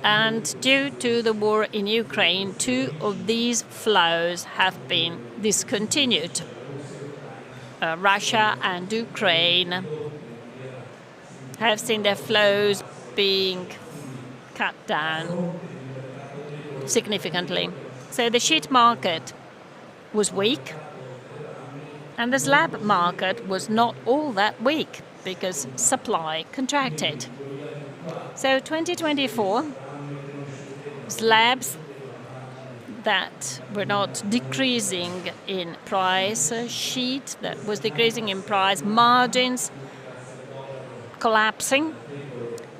And due to the war in Ukraine, 2 of these flows have been discontinued. Russia and Ukraine have seen their flows being cut down significantly. So the sheet market was weak, and the slab market was not all that weak because supply contracted. So 2024, slabs that were not decreasing in price, sheet that was decreasing in price, margins collapsing.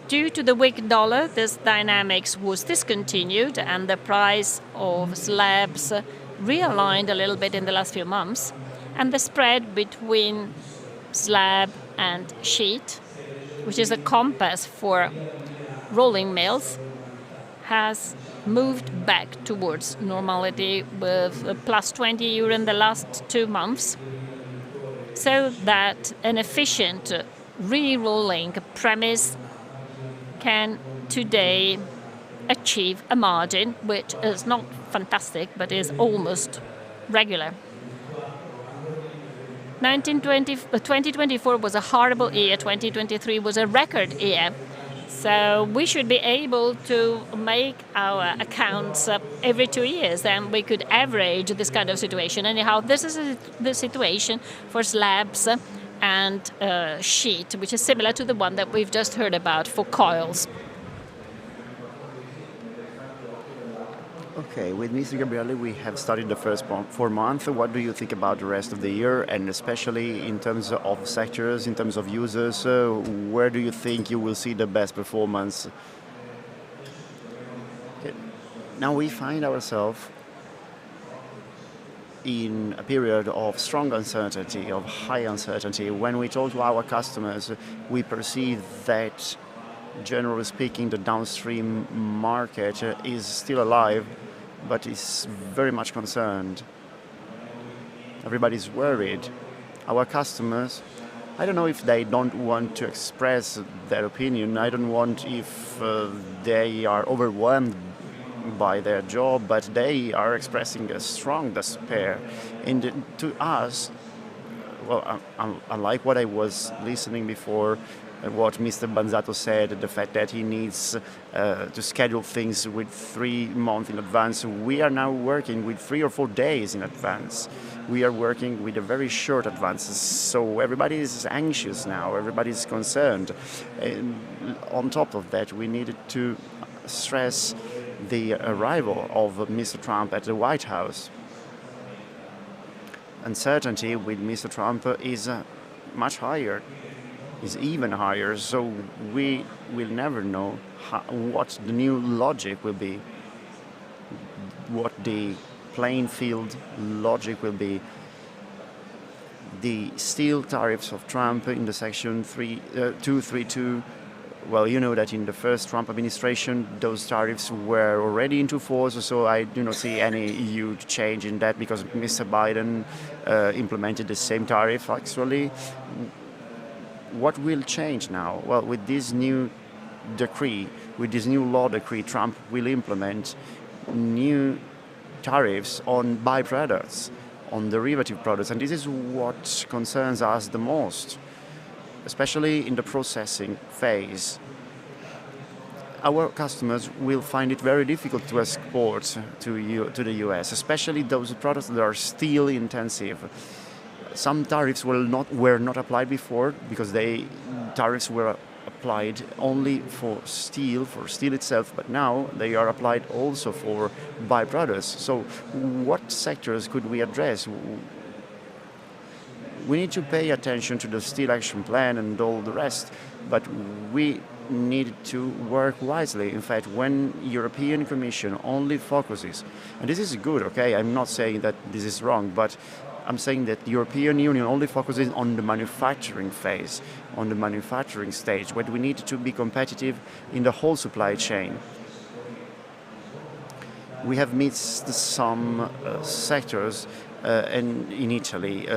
Due to the weak dollar, this dynamics was discontinued and the price of slabs realigned a little bit in the last few months. And the spread between slab and sheet, which is a compass for rolling mills, has moved back towards normality with a plus 20 euro in the last 2 months, so that an efficient re-rolling premise can today achieve a margin which is not fantastic but is almost regular. 2024 was a horrible year, 2023 was a record year. So we should be able to make our accounts every 2 years, and we could average this kind of situation. Anyhow, this is the situation for slabs and sheet, which is similar to the one that we've just heard about for coils. Okay, with Mr. Gabrielli, we have studied the first 4 months. What do you think about the rest of the year, and especially in terms of sectors, in terms of users, where do you think you will see the best performance? Okay. Now we find ourselves in a period of strong uncertainty, of high uncertainty. When we talk to our customers, we perceive that, generally speaking, the downstream market is still alive, but is very much concerned. Everybody's worried. Our customers, I don't know if they don't want to express their opinion. I don't want if they are overwhelmed by their job, but they are expressing a strong despair. And to us, well, unlike what I was listening before, what Mr. Banzato said, the fact that he needs to schedule things with 3 months in advance. We are now working with 3 or 4 days in advance. We are working with a very short advances, so everybody is anxious now, everybody is concerned. And on top of that, we needed to stress the arrival of Mr. Trump at the White House. Uncertainty with Mr. Trump is much higher, is even higher, so we will never know what the new logic will be, what the playing field logic will be. The steel tariffs of Trump in the Section 232, well, you know that in the first Trump administration, those tariffs were already into force, so I do not see any huge change in that because Mr. Biden implemented the same tariff, actually. What will change now? Well, with this new decree, with this new law decree, Trump will implement new tariffs on byproducts, on derivative products, and this is what concerns us the most, especially in the processing phase. Our customers will find it very difficult to export to the US, especially those products that are steel intensive. Some tariffs were not applied before because tariffs were applied only for steel itself, but now they are applied also for byproducts. So what sectors could we address? We need to pay attention to the Steel Action Plan and all the rest, but we need to work wisely. In fact, when European Commission only focuses, and this is good, okay, I'm not saying that this is wrong, but I'm saying that the European Union only focuses on the manufacturing phase, on the manufacturing stage, where we need to be competitive in the whole supply chain. We have missed some sectors, and in Italy.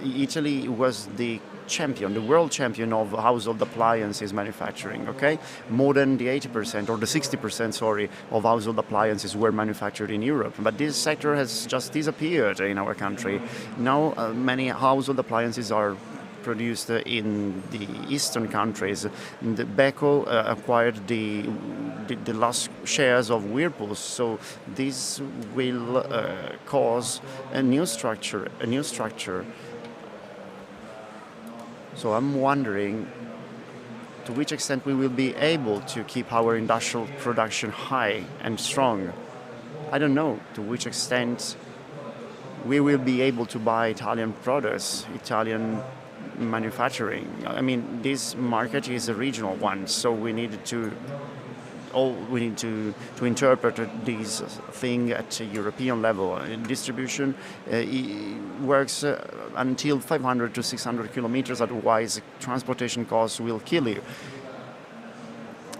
Italy was the champion, the world champion of household appliances manufacturing, okay? More than the 80% or the 60%, sorry, of household appliances were manufactured in Europe. But this sector has just disappeared in our country. Now many household appliances are produced in the eastern countries. The Beko acquired the last shares of Whirlpool, so this will cause a new structure. So I'm wondering to which extent we will be able to keep our industrial production high and strong. I don't know to which extent we will be able to buy Italian products, Italian manufacturing. I mean, this market is a regional one, so we need to interpret this thing at a European level. Distribution works until 500 to 600 kilometers, otherwise transportation costs will kill you.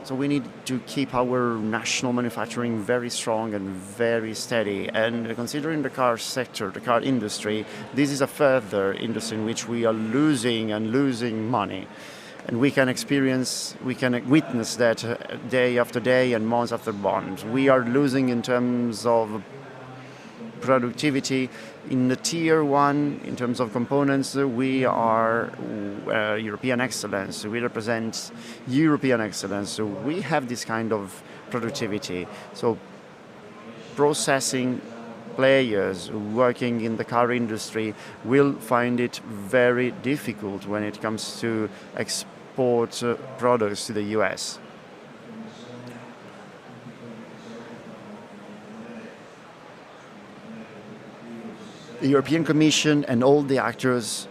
So we need to keep our national manufacturing very strong and very steady. And considering the car sector, the car industry, this is a further industry in which we are losing money. And we can witness that day after day and month after month. We are losing in terms of productivity. In the tier one, in terms of components, we are European excellence. We represent European excellence. So we have this kind of productivity. So processing players working in the car industry will find it very difficult when it comes to export products to the US. The European Commission and all the actors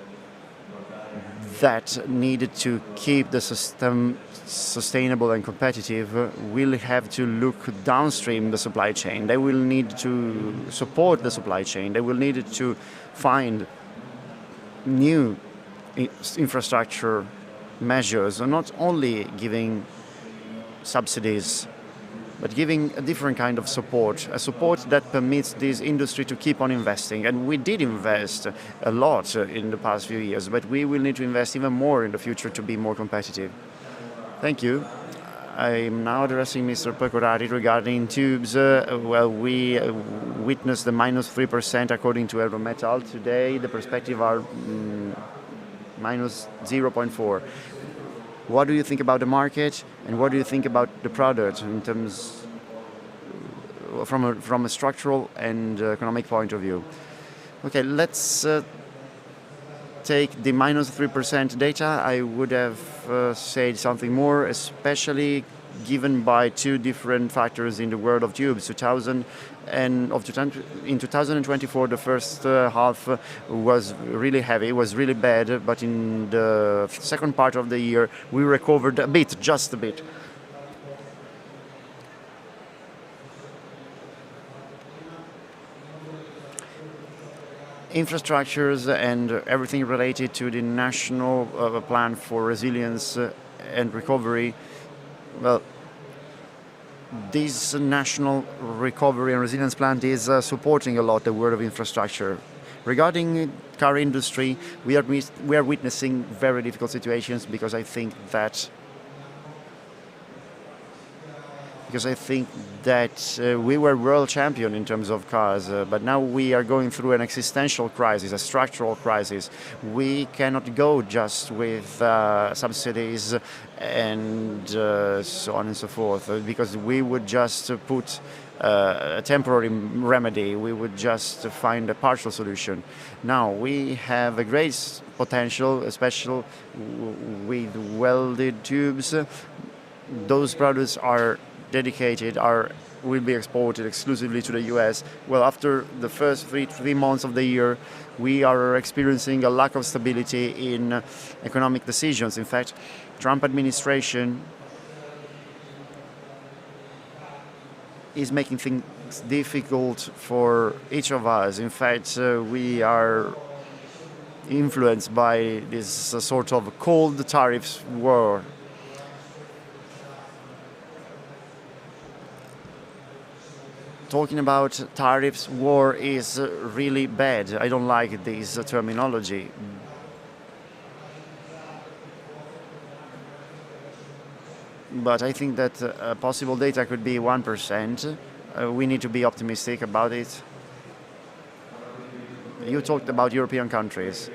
that needed to keep the system sustainable and competitive will have to look downstream the supply chain. They will need to support the supply chain. They will need to find new infrastructure measures, not only giving subsidies, but giving a different kind of support, a support that permits this industry to keep on investing. And we did invest a lot in the past few years, but we will need to invest even more in the future to be more competitive. Thank you. I'm now addressing Mr. Pecorari regarding tubes. Well, we witnessed the minus 3% according to Eurometal. Today, the perspective are minus 0.4. What do you think about the market, and what do you think about the product in terms from a structural and economic point of view? Okay, let's take the minus 3% data. I would have said something more, especially given by two different factors in the world of tubes. In 2024, the first half was really heavy, was really bad, but in the second part of the year, we recovered a bit, just a bit. Infrastructures and everything related to the national plan for resilience and recovery, well, this national recovery and resilience plan is supporting a lot the world of infrastructure. Regarding car industry, we are witnessing very difficult situations because I think that we were world champion in terms of cars, but now we are going through an existential crisis, a structural crisis. We cannot go just with subsidies and so on and so forth, because we would just put a temporary remedy. We would just find a partial solution. Now we have a great potential, especially with welded tubes. Those products are dedicated, will be exported exclusively to the US. Well, after the first three months of the year, we are experiencing a lack of stability in economic decisions. In fact, Trump administration is making things difficult for each of us. In fact, we are influenced by this sort of cold tariffs war. talking about tariffs, war is really bad. I don't like this terminology. But I think that possible data could be 1%. We need to be optimistic about it. You talked about European countries.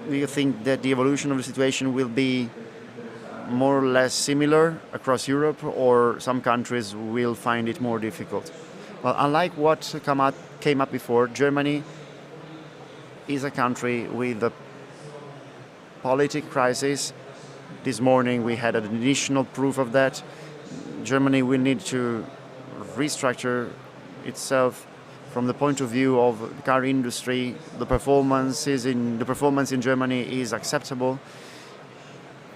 Do you think that the evolution of the situation will be more or less similar across Europe, or some countries will find it more difficult? Well, unlike what came up before, Germany is a country with a political crisis. This morning we had an additional proof of that. Germany will need to restructure itself from the point of view of the car industry. The performance in Germany is acceptable.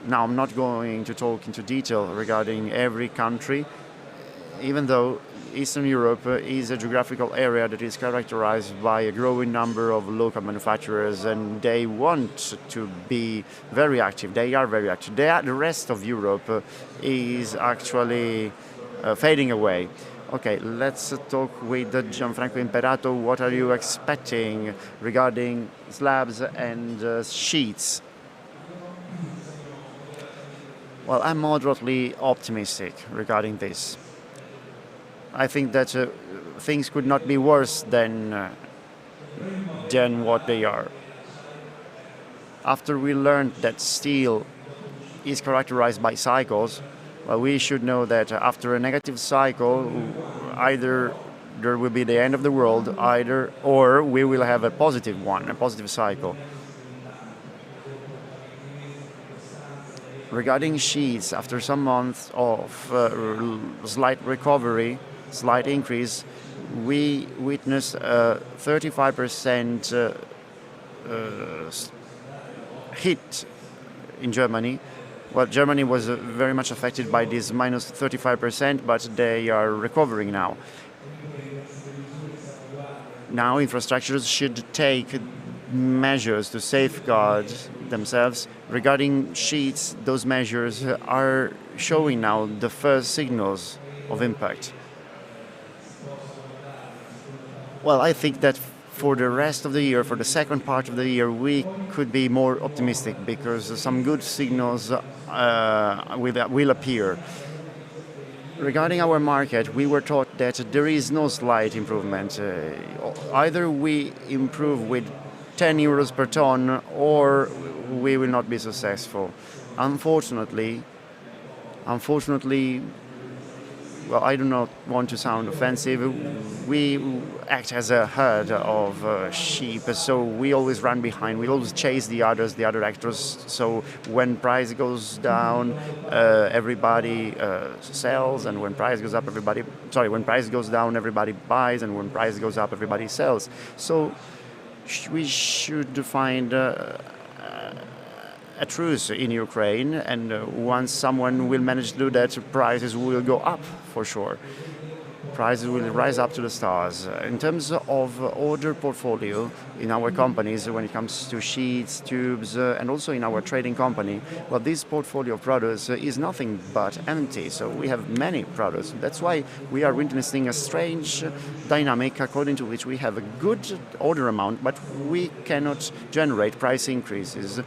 Now, I'm not going to talk into detail regarding every country, even though Eastern Europe is a geographical area that is characterized by a growing number of local manufacturers, and they want to be very active. They are very active. The rest of Europe is actually fading away. Okay, let's talk with Gianfranco Imperato. What are you expecting regarding slabs and sheets? Well, I'm moderately optimistic regarding this. I think that things could not be worse than what they are. After we learned that steel is characterized by cycles, well, we should know that after a negative cycle, either there will be the end of the world, or we will have a positive one, a positive cycle. Regarding sheets, after some months of slight recovery, slight increase, we witnessed a 35% hit in Germany. Well, Germany was very much affected by this minus 35%, but they are recovering now. Now infrastructures should take measures to safeguard themselves. Regarding sheets, those measures are showing now the first signals of impact. Well, I think that for the rest of the year, for the second part of the year, we could be more optimistic because some good signals will appear. Regarding our market, we were taught that there is no slight improvement. Either we improve with 10 euros per ton or we will not be successful. Unfortunately, well, I do not want to sound offensive. We act as a herd of sheep, so we always run behind. We always chase the other actors. So when price goes down, everybody sells, and when price goes up, when price goes down, everybody buys, and when price goes up, everybody sells. So we should find a truce in Ukraine, and once someone will manage to do that, prices will go up for sure. Prices will rise up to the stars. In terms of order portfolio in our companies, when it comes to sheets, tubes, and also in our trading company, well, this portfolio of products is nothing but empty. So we have many products. That's why we are witnessing a strange dynamic according to which we have a good order amount, but we cannot generate price increases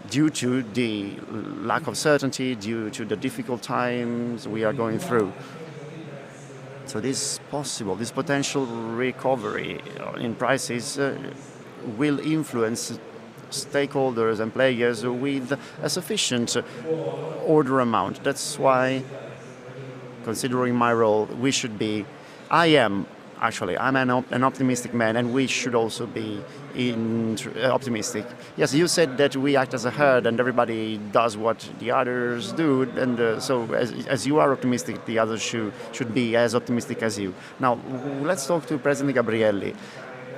due to the lack of certainty, due to the difficult times we are going through. So this potential recovery in prices will influence stakeholders and players with a sufficient order amount. That's why, considering my role, I'm an optimistic man, and we should also be optimistic. Yes, you said that we act as a herd and everybody does what the others do, and so as you are optimistic, the others should be as optimistic as you. Now, let's talk to President Gabrielli.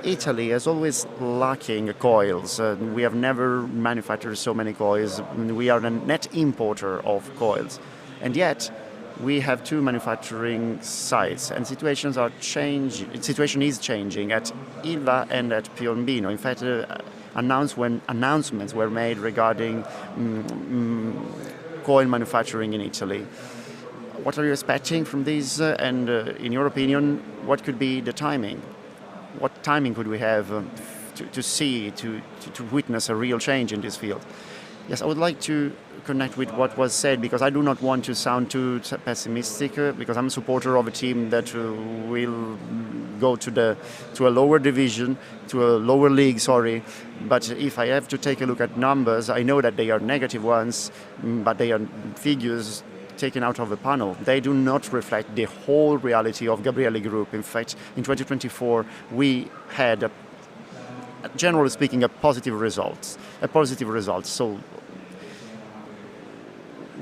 Italy is always lacking coils. We have never manufactured so many coils. We are a net importer of coils, and yet we have two manufacturing sites, and situation is changing at Ilva and at Piombino. In fact, announcements were made regarding coil manufacturing in Italy. What are you expecting from this? And in your opinion, what could be the timing? What timing could we have to witness a real change in this field? Yes, I would like to connect with what was said, because I do not want to sound too pessimistic, because I'm a supporter of a team that will go to a lower division, to a lower league, sorry. But if I have to take a look at numbers, I know that they are negative ones, but they are figures taken out of a panel. They do not reflect the whole reality of Gabriele Group. In fact, in 2024, we had, generally speaking, a positive result. So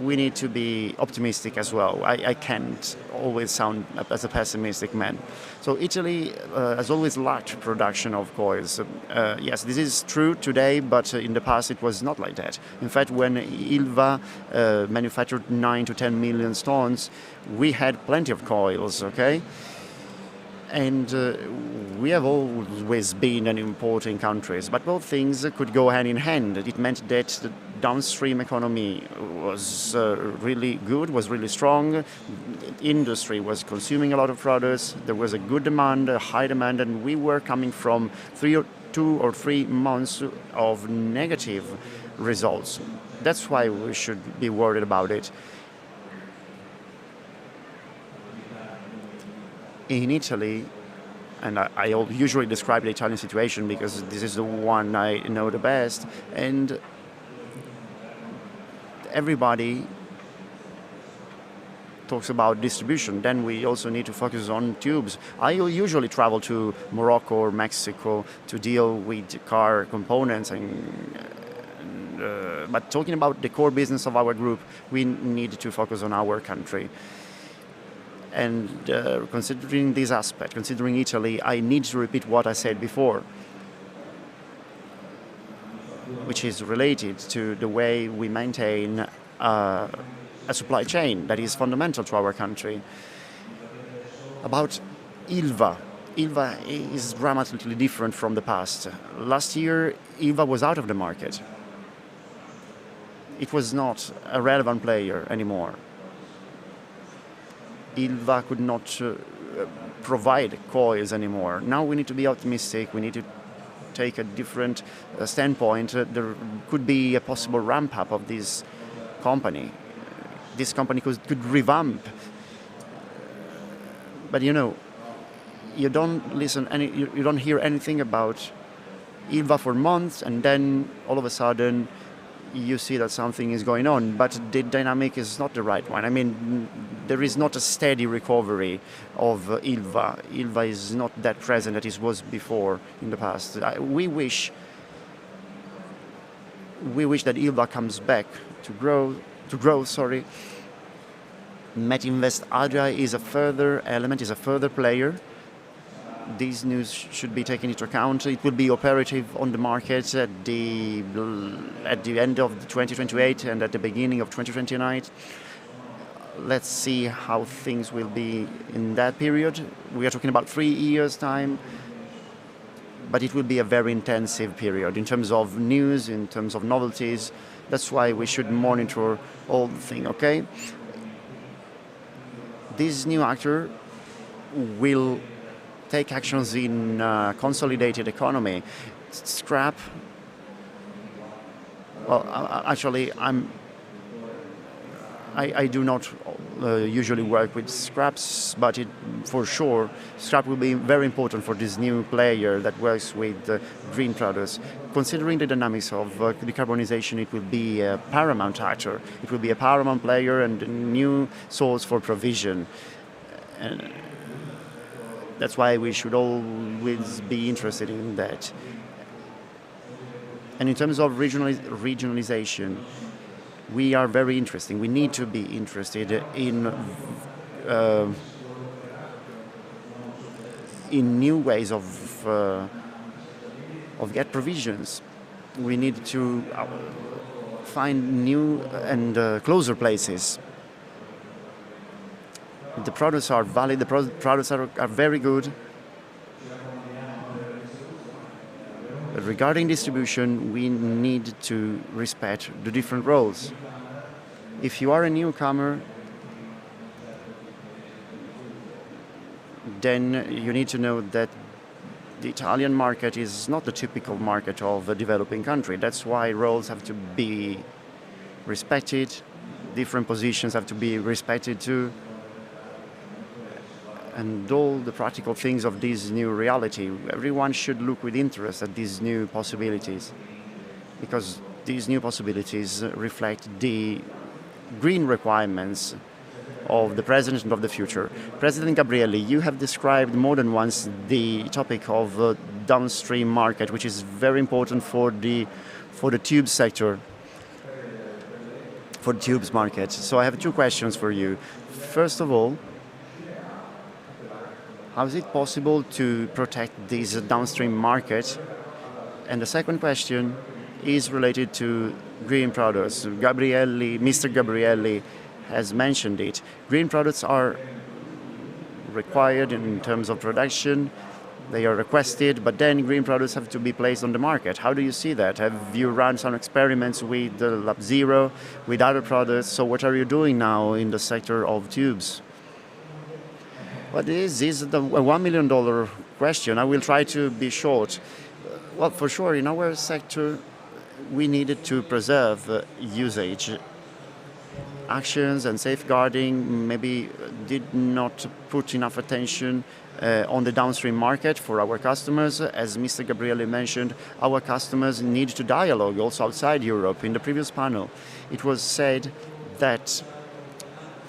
we need to be optimistic as well. I can't always sound as a pessimistic man. So Italy has always lacked production of coils. Yes, this is true today, but in the past it was not like that. In fact, when Ilva manufactured 9 to 10 million stones, we had plenty of coils, okay? And we have always been an importing countries, but both things could go hand in hand. It meant that the downstream economy was really good, was really strong. Industry was consuming a lot of products. There was a good demand, a high demand, and we were coming from 2 or 3 months of negative results. That's why we should be worried about it. In Italy, and I usually describe the Italian situation because this is the one I know the best, and everybody talks about distribution. Then we also need to focus on tubes. I usually travel to Morocco or Mexico to deal with car components, but talking about the core business of our group, we need to focus on our country. And considering this aspect, considering Italy, I need to repeat what I said before, which is related to the way we maintain a supply chain that is fundamental to our country. About Ilva. Ilva is dramatically different from the past. Last year, Ilva was out of the market. It was not a relevant player anymore. Ilva could not provide coils anymore. Now we need to be optimistic. We need to take a different standpoint. There could be a possible ramp up of this company. This company could revamp. But you don't hear anything about Ilva for months, and then all of a sudden you see that something is going on, but the dynamic is not the right one. I mean, there is not a steady recovery of Ilva. Ilva is not that present that it was before in the past. We wish that Ilva comes back to grow. Metinvest Adria is a further element, is a further player. These news should be taken into account. It will be operative on the market at the end of 2028 and at the beginning of 2029. Let's see how things will be in that period. We are talking about 3 years' time, but it will be a very intensive period in terms of news, in terms of novelties. That's why we should monitor all the things, okay? This new actor will take actions in consolidated economy. Scrap. Well, actually, I do not usually work with scraps, but for sure, scrap will be very important for this new player that works with green products. Considering the dynamics of decarbonization, it will be a paramount actor. It will be a paramount player and a new source for provision. And that's why we should always be interested in that. And in terms of regionalization, we are very interesting. We need to be interested in new ways of get provisions. We need to find new and closer places. The products are valid. The products are very good. But regarding distribution, we need to respect the different roles. If you are a newcomer, then you need to know that the Italian market is not the typical market of a developing country. That's why roles have to be respected, different positions have to be respected too, and all the practical things of this new reality. Everyone should look with interest at these new possibilities, because these new possibilities reflect the green requirements of the present and of the future. President Gabrielli, you have described more than once the topic of downstream market, which is very important for the tube sector, for the tubes market. So I have two questions for you. First of all, how is it possible to protect this downstream market? And the second question is related to green products. Mr. Gabrielli has mentioned it. Green products are required in terms of production. They are requested, but then green products have to be placed on the market. How do you see that? Have you run some experiments with Lab Zero, with other products? So what are you doing now in the sector of tubes? Well, this is the $1 million question. I will try to be short. Well, for sure, in our sector, we needed to preserve usage. Actions and safeguarding maybe did not put enough attention on the downstream market for our customers. As Mr. Gabrielli mentioned, our customers need to dialogue also outside Europe. In the previous panel, it was said that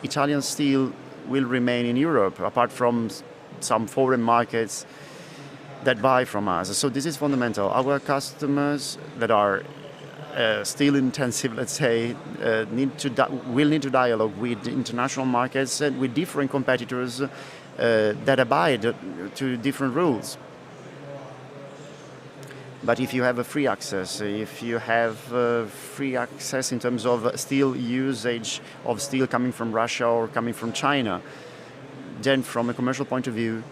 Italian steel will remain in Europe, apart from some foreign markets that buy from us. So this is fundamental. Our customers that are steel intensive, let's say, will need to dialogue with international markets and with different competitors that abide to different rules. But if you have a free access, if you have free access in terms of steel usage of steel coming from Russia or coming from China, then from a commercial point of view,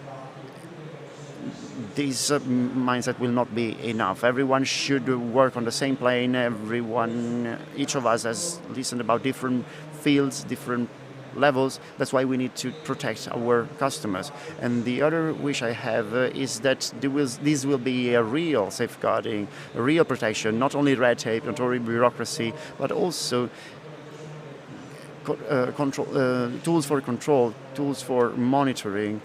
this mindset will not be enough. Everyone should work on the same plane. Each of us has listened about different fields, different levels. That's why we need to protect our customers. And the other wish I have is that this will be a real safeguarding, a real protection, not only red tape, not only bureaucracy, but also tools for control, tools for monitoring.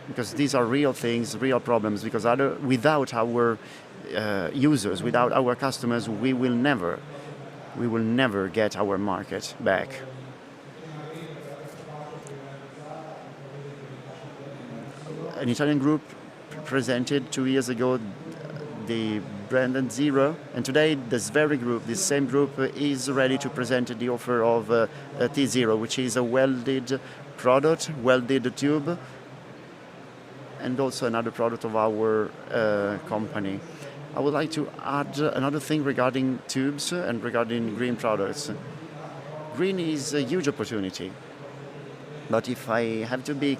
Because these are real things, real problems, because without our users, without our customers, we will never get our market back. An Italian group presented 2 years ago the brand Zero, and today this same group is ready to present the offer of T0, which is a welded product, welded tube, and also another product of our company. I would like to add another thing regarding tubes and regarding green products. Green is a huge opportunity, but if I have to be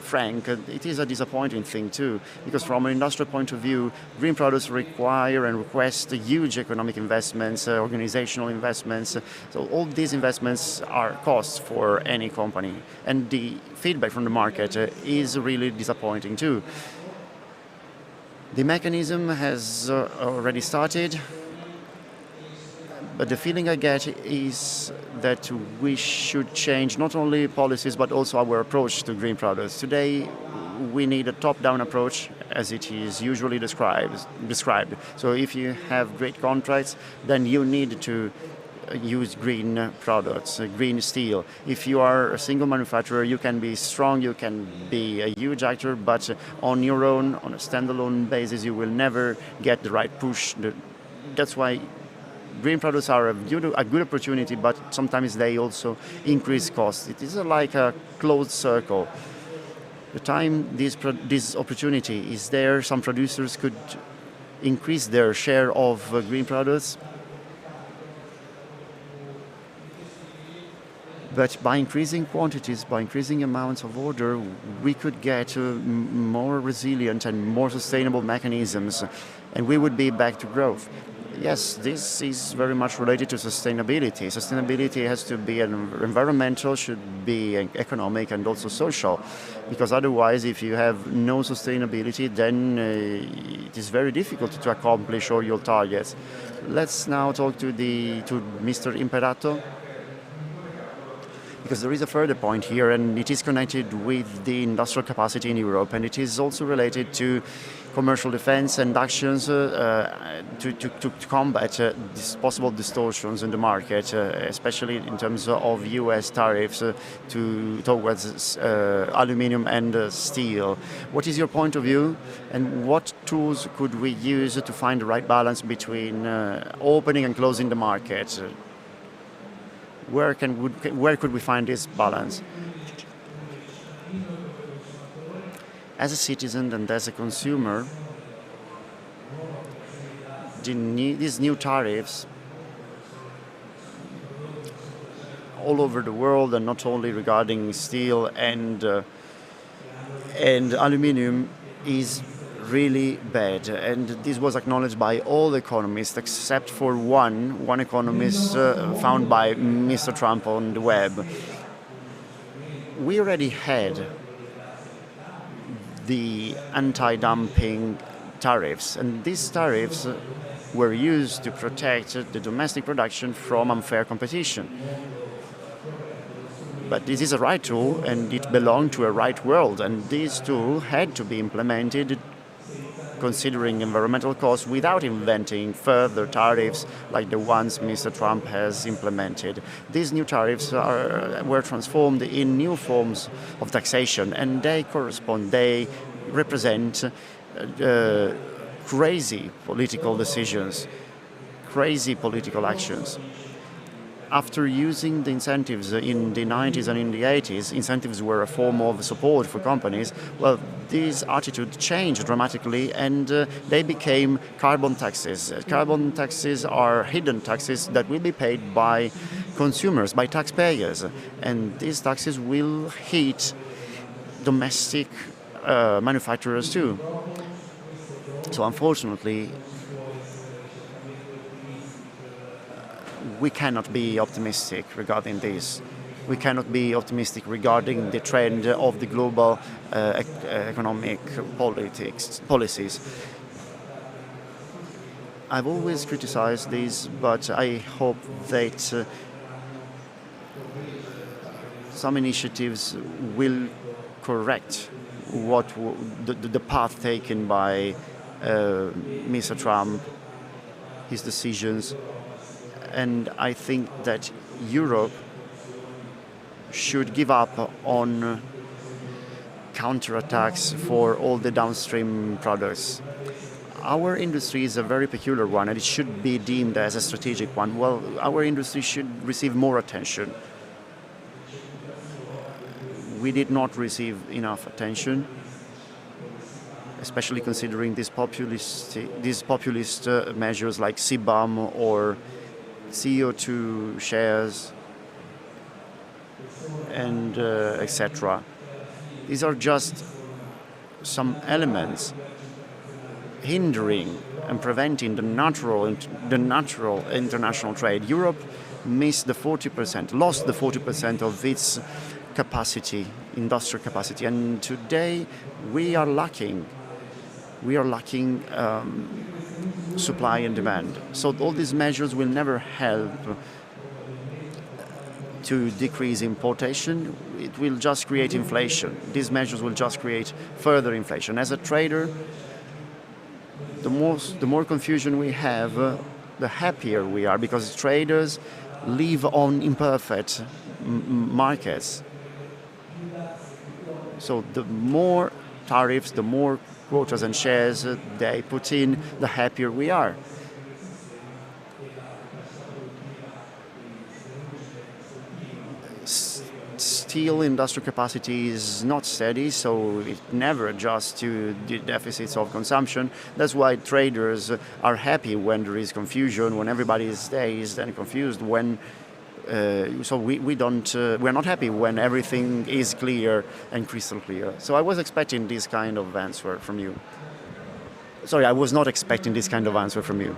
frank, it is a disappointing thing too, because from an industrial point of view, green products require and request huge economic investments, organizational investments. So all these investments are costs for any company, and the feedback from the market is really disappointing too. The mechanism has already started, but the feeling I get is that we should change not only policies but also our approach to green products. Today we need a top-down approach, as it is usually described. So if you have great contracts, then you need to use green products, green steel. If you are a single manufacturer, you can be strong, you can be a huge actor, but on your own, on a standalone basis, you will never get the right push. That's why green products are a good opportunity, but sometimes they also increase costs. It is like a closed circle. The time this opportunity is there, some producers could increase their share of green products. But by increasing quantities, by increasing amounts of order, we could get more resilient and more sustainable mechanisms, and we would be back to growth. Yes, this is very much related to sustainability. Sustainability has to be environmental, should be economic and also social, because otherwise if you have no sustainability, then it is very difficult to accomplish all your targets. Let's now talk to Mr. Imperato, because there is a further point here, and it is connected with the industrial capacity in Europe, and it is also related to commercial defense and actions to combat these possible distortions in the market, especially in terms of US tariffs towards aluminium and steel. What is your point of view, and what tools could we use to find the right balance between opening and closing the market? Where could we find this balance? As a citizen and as a consumer, these new tariffs all over the world, and not only regarding steel and aluminium, is really bad, and this was acknowledged by all economists except for one economist found by Mr. Trump on the web. We already had the anti-dumping tariffs, and these tariffs were used to protect the domestic production from unfair competition. But this is a right tool, and it belonged to a right world, and this tool had to be implemented considering environmental costs without inventing further tariffs like the ones Mr. Trump has implemented. These new tariffs were transformed in new forms of taxation, and they represent crazy political decisions, crazy political actions. After using the incentives in the 90s and in the 80s, incentives were a form of support for companies. Well, this attitude changed dramatically, and they became carbon taxes. Carbon taxes are hidden taxes that will be paid by consumers, by taxpayers, and these taxes will hit domestic manufacturers too. So unfortunately, we cannot be optimistic regarding this. We cannot be optimistic regarding the trend of the global economic policies. I've always criticized this, but I hope that some initiatives will correct the path taken by Mr. Trump, his decisions. And I think that Europe should give up on counterattacks for all the downstream products. Our industry is a very peculiar one, and it should be deemed as a strategic one. Well, our industry should receive more attention. We did not receive enough attention, especially considering these populist measures like CBAM or CO2 shares and etc. These are just some elements hindering and preventing the natural international trade. Europe lost the 40% of its capacity, industrial capacity, and today we are lacking supply and demand. So all these measures will never help to decrease importation. It will just create inflation. These measures will just create further inflation. As a trader, the more confusion we have, the happier we are, because traders live on imperfect markets. So the more tariffs, the more quotas and shares they put in, the happier we are. Steel industrial capacity is not steady, so it never adjusts to the deficits of consumption. That's why traders are happy when there is confusion, when everybody is dazed and confused. So we're not happy when everything is clear and crystal clear. So I was expecting this kind of answer from you. Sorry, I was not expecting this kind of answer from you.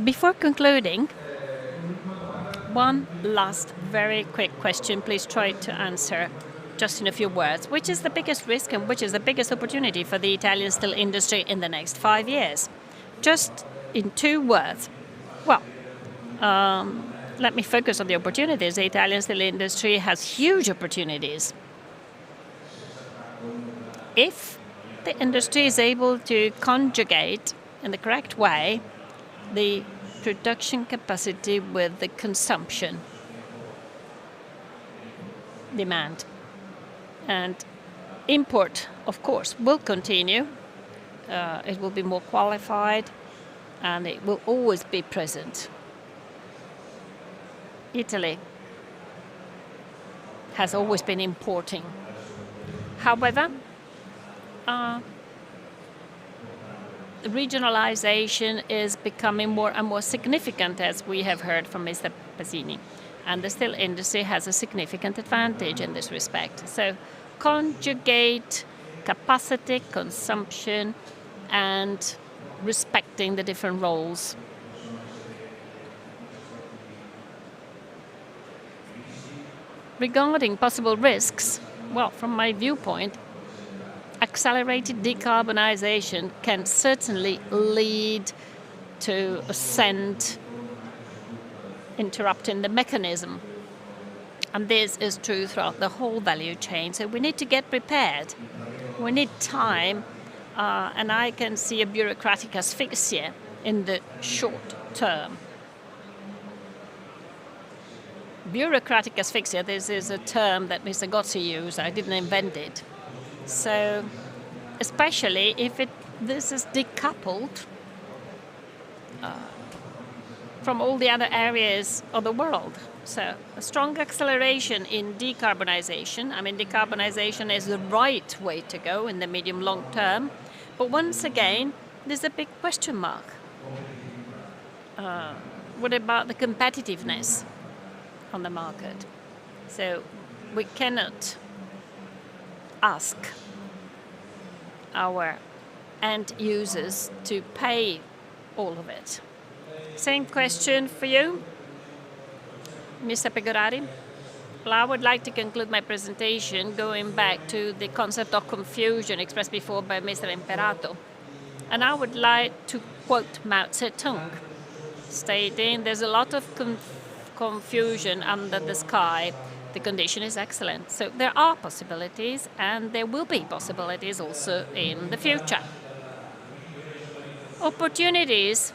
Before concluding, one last very quick question. Please try to answer just in a few words. Which is the biggest risk and which is the biggest opportunity for the Italian steel industry in the next 5 years? Just in 2 words. Well, let me focus on the opportunities. The Italian steel industry has huge opportunities. If the industry is able to conjugate in the correct way the production capacity with the consumption demand. And import, of course, will continue. It will be more qualified and it will always be present. Italy has always been importing. However, regionalization is becoming more and more significant, as we have heard from Mr. Pasini. And the steel industry has a significant advantage in this respect. So conjugate capacity, consumption, and respecting the different roles. Regarding possible risks, well, from my viewpoint, accelerated decarbonization can certainly lead to ascent, interrupting the mechanism. And this is true throughout the whole value chain. So we need to get prepared. We need time, and I can see a bureaucratic asphyxia in the short term. Bureaucratic asphyxia, this is a term that Mr. Gozzi used. I didn't invent it. So, especially if this is decoupled from all the other areas of the world. So, a strong acceleration in decarbonization. I mean, decarbonization is the right way to go in the medium-long term. But once again, there's a big question mark. What about the competitiveness on the market? So, we cannot ask our end users to pay all of it. Same question for you, Mr. Pegorari. Well, I would like to conclude my presentation going back to the concept of confusion expressed before by Mr. Imperato. And I would like to quote Mao Zedong, stating there's a lot of confusion under the sky. The condition is excellent. So there are possibilities, and there will be possibilities also in the future. Opportunities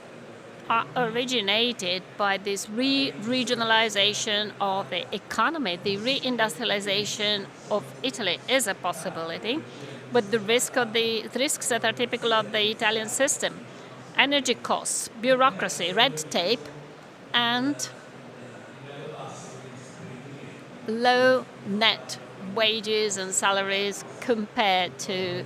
are originated by this regionalization of the economy. The reindustrialization of Italy is a possibility, but the risks that are typical of the Italian system: energy costs, bureaucracy, red tape, and low net wages and salaries compared to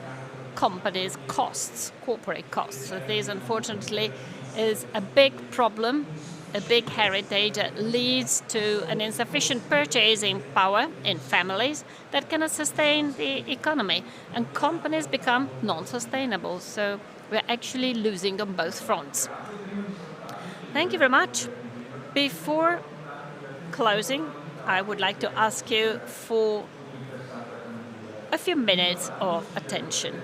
companies' costs, corporate costs. So this, unfortunately, is a big problem, a big heritage that leads to an insufficient purchasing power in families that cannot sustain the economy, and companies become non-sustainable. So we're actually losing on both fronts. Thank you very much. Before closing, I would like to ask you for a few minutes of attention.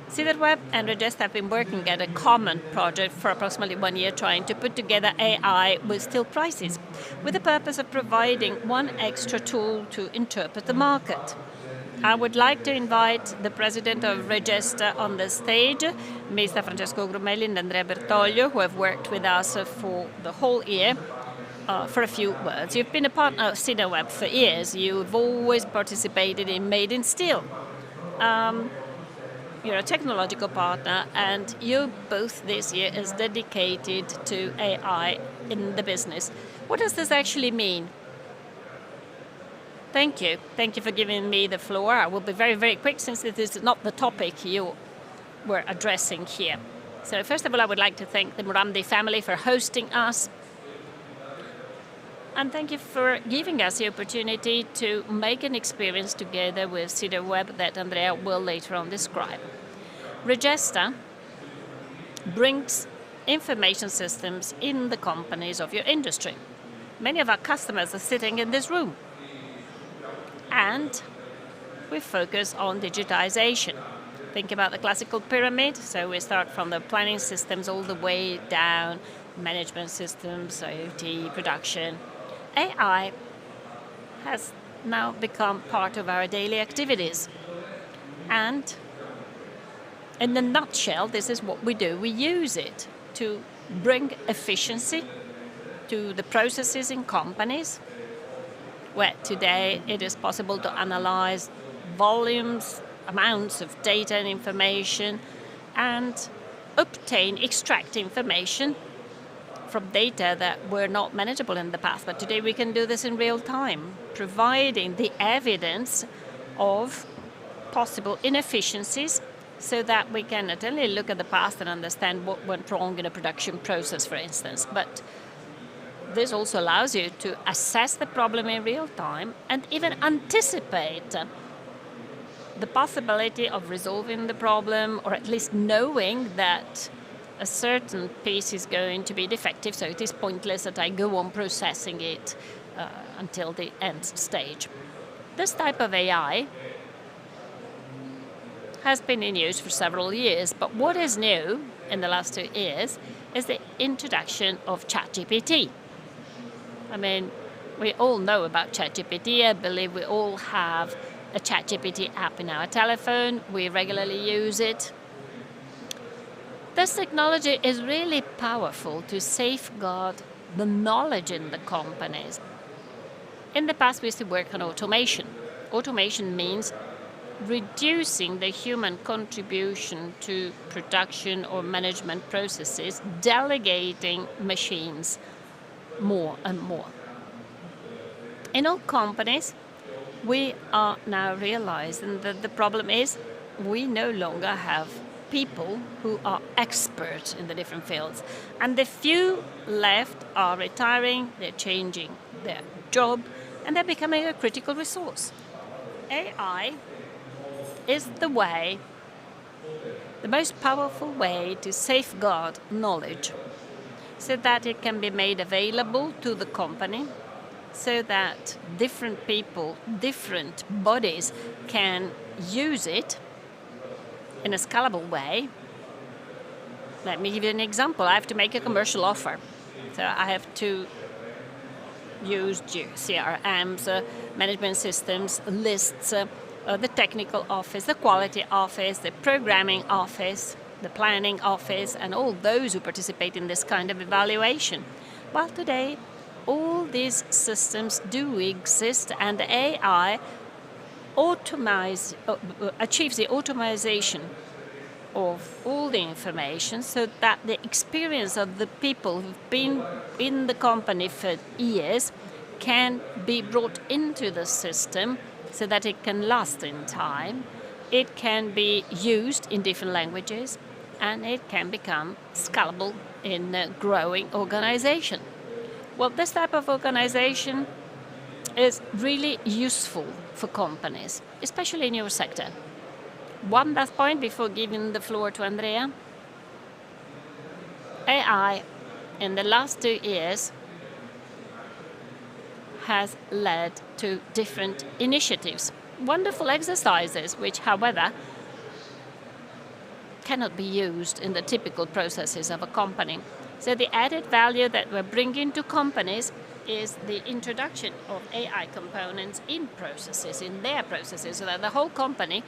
Cedarweb and Regesta have been working at a common project for approximately 1 year, trying to put together AI with steel prices, with the purpose of providing one extra tool to interpret the market. I would like to invite the president of Regesta on the stage, Mr. Francesco Grumelli and Andrea Bertoglio, who have worked with us for the whole year, for a few words. You've been a partner of Cedarweb for years. You've always participated in Made in Steel. You're a technological partner, and you both this year is dedicated to AI in the business. What does this actually mean? Thank you. Thank you for giving me the floor. I will be very, very quick, since it is not the topic you were addressing here. So first of all, I would like to thank the Morandi family for hosting us. And thank you for giving us the opportunity to make an experience together with Cedarweb that Andrea will later on describe. Regesta brings information systems in the companies of your industry. Many of our customers are sitting in this room. And we focus on digitization. Think about the classical pyramid. So we start from the planning systems all the way down, management systems, IoT, production. AI has now become part of our daily activities. And in a nutshell, this is what we do. We use it to bring efficiency to the processes in companies, where today it is possible to analyze volumes, amounts of data and information, and extract information from data that were not manageable in the past. But today we can do this in real time, providing the evidence of possible inefficiencies so that we can not only look at the past and understand what went wrong in a production process, for instance, but this also allows you to assess the problem in real time and even anticipate the possibility of resolving the problem, or at least knowing that a certain piece is going to be defective, so it is pointless that I go on processing it until the end stage. This type of AI has been in use for several years, but what is new in the last 2 years is the introduction of ChatGPT. I mean, we all know about ChatGPT. I believe we all have a ChatGPT app in our telephone. We regularly use it. This technology is really powerful to safeguard the knowledge in the companies. In the past, we used to work on automation. Automation means reducing the human contribution to production or management processes, delegating machines more and more. In all companies, we are now realizing that the problem is we no longer have people who are experts in the different fields. And the few left are retiring, they're changing their job, and they're becoming a critical resource. AI is the most powerful way to safeguard knowledge so that it can be made available to the company, so that different people, different bodies can use it in a scalable way. Let me give you an example. I have to make a commercial offer. So I have to use CRMs, management systems, lists, the technical office, the quality office, the programming office, the planning office, and all those who participate in this kind of evaluation. Well, today, all these systems do exist, and AI achieves the automation of all the information so that the experience of the people who've been in the company for years can be brought into the system so that it can last in time, it can be used in different languages, and it can become scalable in a growing organization. Well, this type of organization is really useful for companies, especially in your sector. One last point before giving the floor to Andrea. AI in the last 2 years has led to different initiatives, wonderful exercises, which, however, cannot be used in the typical processes of a company. So the added value that we're bringing to companies is the introduction of AI components in processes, in their processes, so that the whole company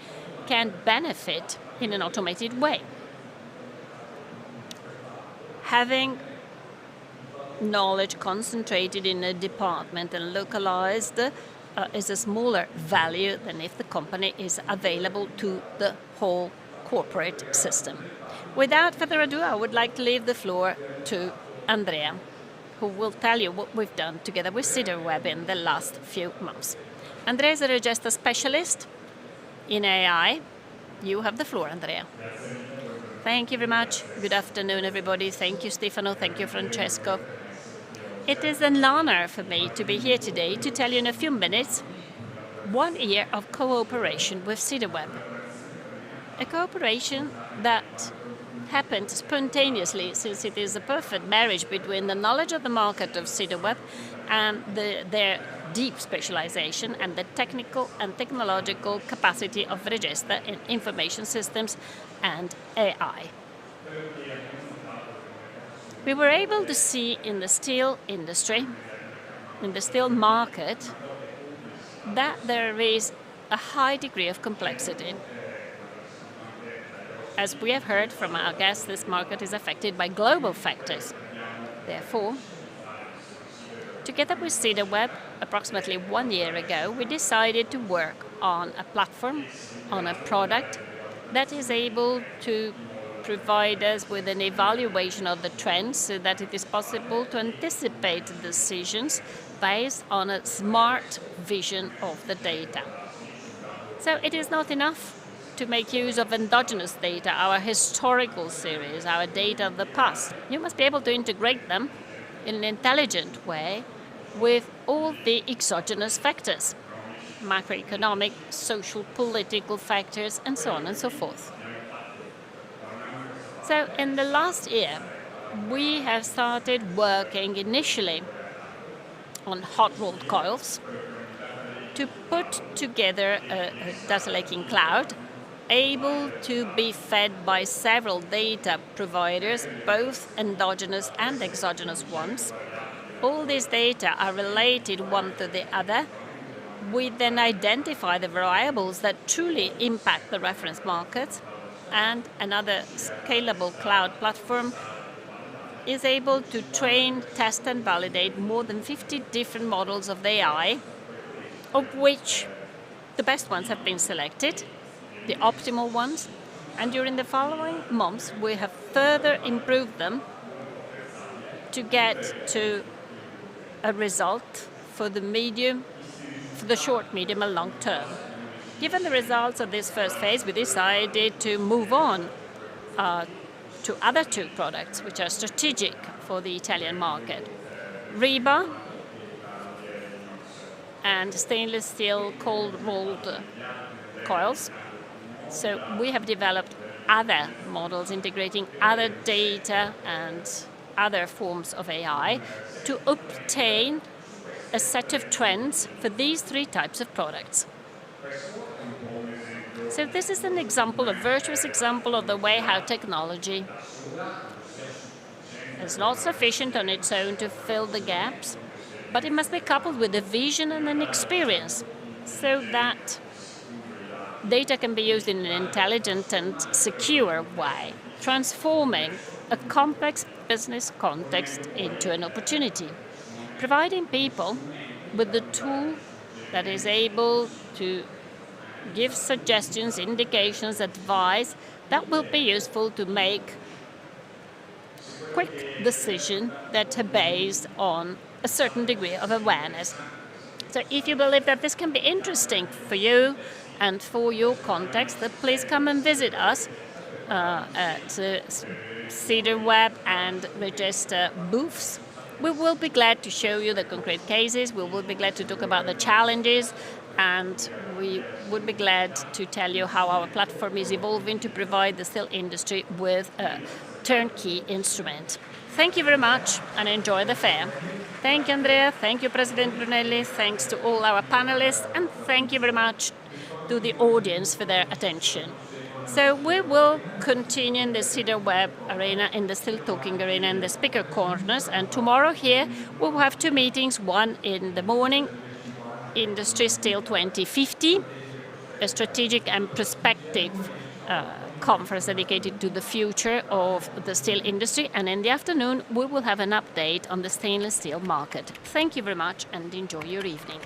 can benefit in an automated way. Having knowledge concentrated in a department and localized is a smaller value than if the company is available to the whole corporate system. Without further ado, I would like to leave the floor to Andrea, who will tell you what we've done together with CiderWeb in the last few months. Andrea is a register specialist in AI. You have the floor, Andrea. Thank you very much. Good afternoon, everybody. Thank you, Stefano. Thank you, Francesco. It is an honor for me to be here today to tell you in a few minutes 1 year of cooperation with CiderWeb. A cooperation that happened spontaneously, since it is a perfect marriage between the knowledge of the market of CityWeb and their deep specialization and the technical and technological capacity of Register in information systems and AI. We were able to see in the steel industry, in the steel market, that there is a high degree of complexity. As we have heard from our guests, this market is affected by global factors. Therefore, together with CityWeb, approximately 1 year ago, we decided to work on a platform, on a product that is able to provide us with an evaluation of the trends so that it is possible to anticipate decisions based on a smart vision of the data. So it is not enough to make use of endogenous data, our historical series, our data of the past. You must be able to integrate them in an intelligent way with all the exogenous factors, macroeconomic, social, political factors, and so on and so forth. So in the last year, we have started working initially on hot-rolled coils to put together a data lake in cloud, able to be fed by several data providers, both endogenous and exogenous ones. All these data are related one to the other. We then identify the variables that truly impact the reference market, and another scalable cloud platform is able to train, test, and validate more than 50 different models of AI, of which the best ones have been selected, the optimal ones, and during the following months we have further improved them to get to a result for the short, medium, and long term. Given the results of this first phase, we decided to move on to other two products which are strategic for the Italian market: rebar and stainless steel cold-rolled coils. So we have developed other models integrating other data and other forms of AI to obtain a set of trends for these three types of products. So this is an example, a virtuous example of the way how technology is not sufficient on its own to fill the gaps, but it must be coupled with a vision and an experience so that data can be used in an intelligent and secure way, transforming a complex business context into an opportunity, providing people with the tool that is able to give suggestions, indications, advice that will be useful to make quick decisions that are based on a certain degree of awareness. So if you believe that this can be interesting for you and for your context, then please come and visit us at CityWeb and Register booths. We will be glad to show you the concrete cases, we will be glad to talk about the challenges, and we would be glad to tell you how our platform is evolving to provide the steel industry with a turnkey instrument. Thank you very much and enjoy the fair. Thank you, Andrea. Thank you, President Brunelli. Thanks to all our panelists, and thank you very much to the audience for their attention. So we will continue in the CityWeb arena, in the Still Talking arena, in the speaker corners, and tomorrow here we will have two meetings, one in the morning, Industry Steel 2050, a strategic and prospective conference dedicated to the future of the steel industry, and in the afternoon we will have an update on the stainless steel market. Thank you very much and enjoy your evening.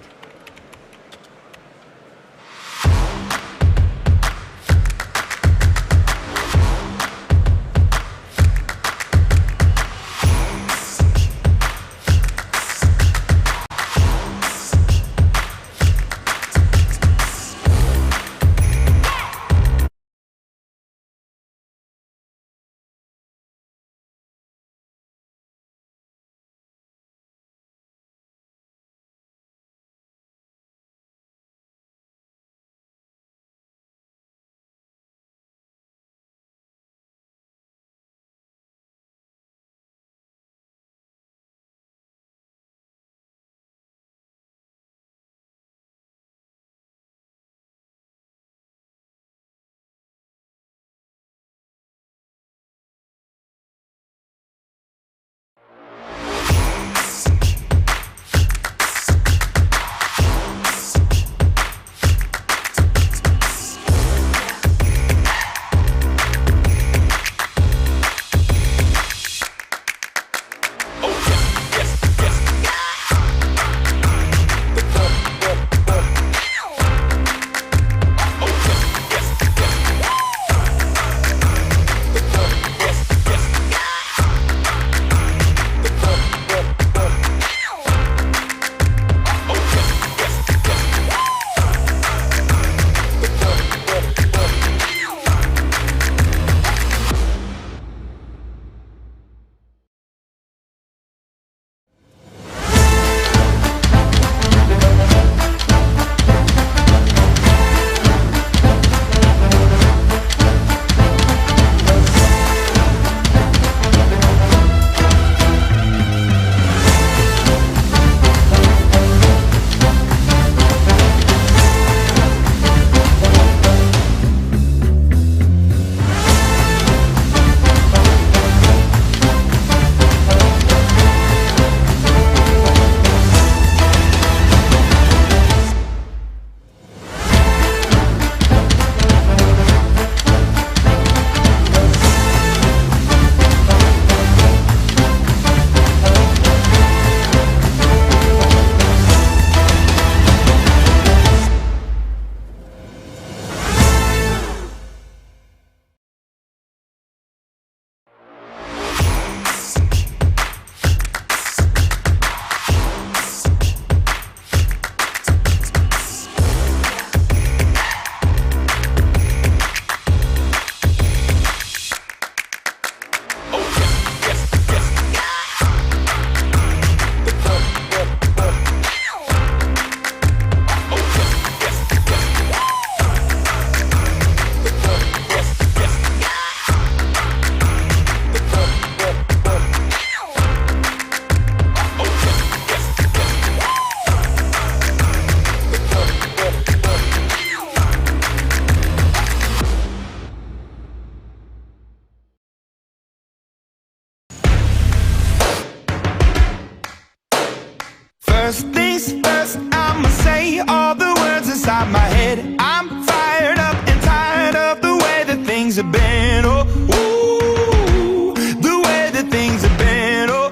First things first, I'ma say all the words inside my head. I'm fired up and tired of the way that things have been. Oh, ooh, the way that things have been. Oh,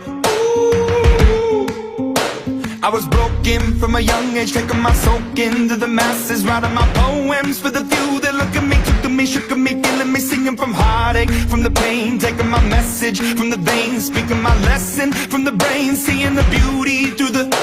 ooh. I was broken from a young age, taking my soak into the masses, writing my poems for the few that look at me, took to me, shook at me, feeling me, singing from heartache, from the pain, taking my message from the veins, speaking my lesson from the brain, seeing the beauty through the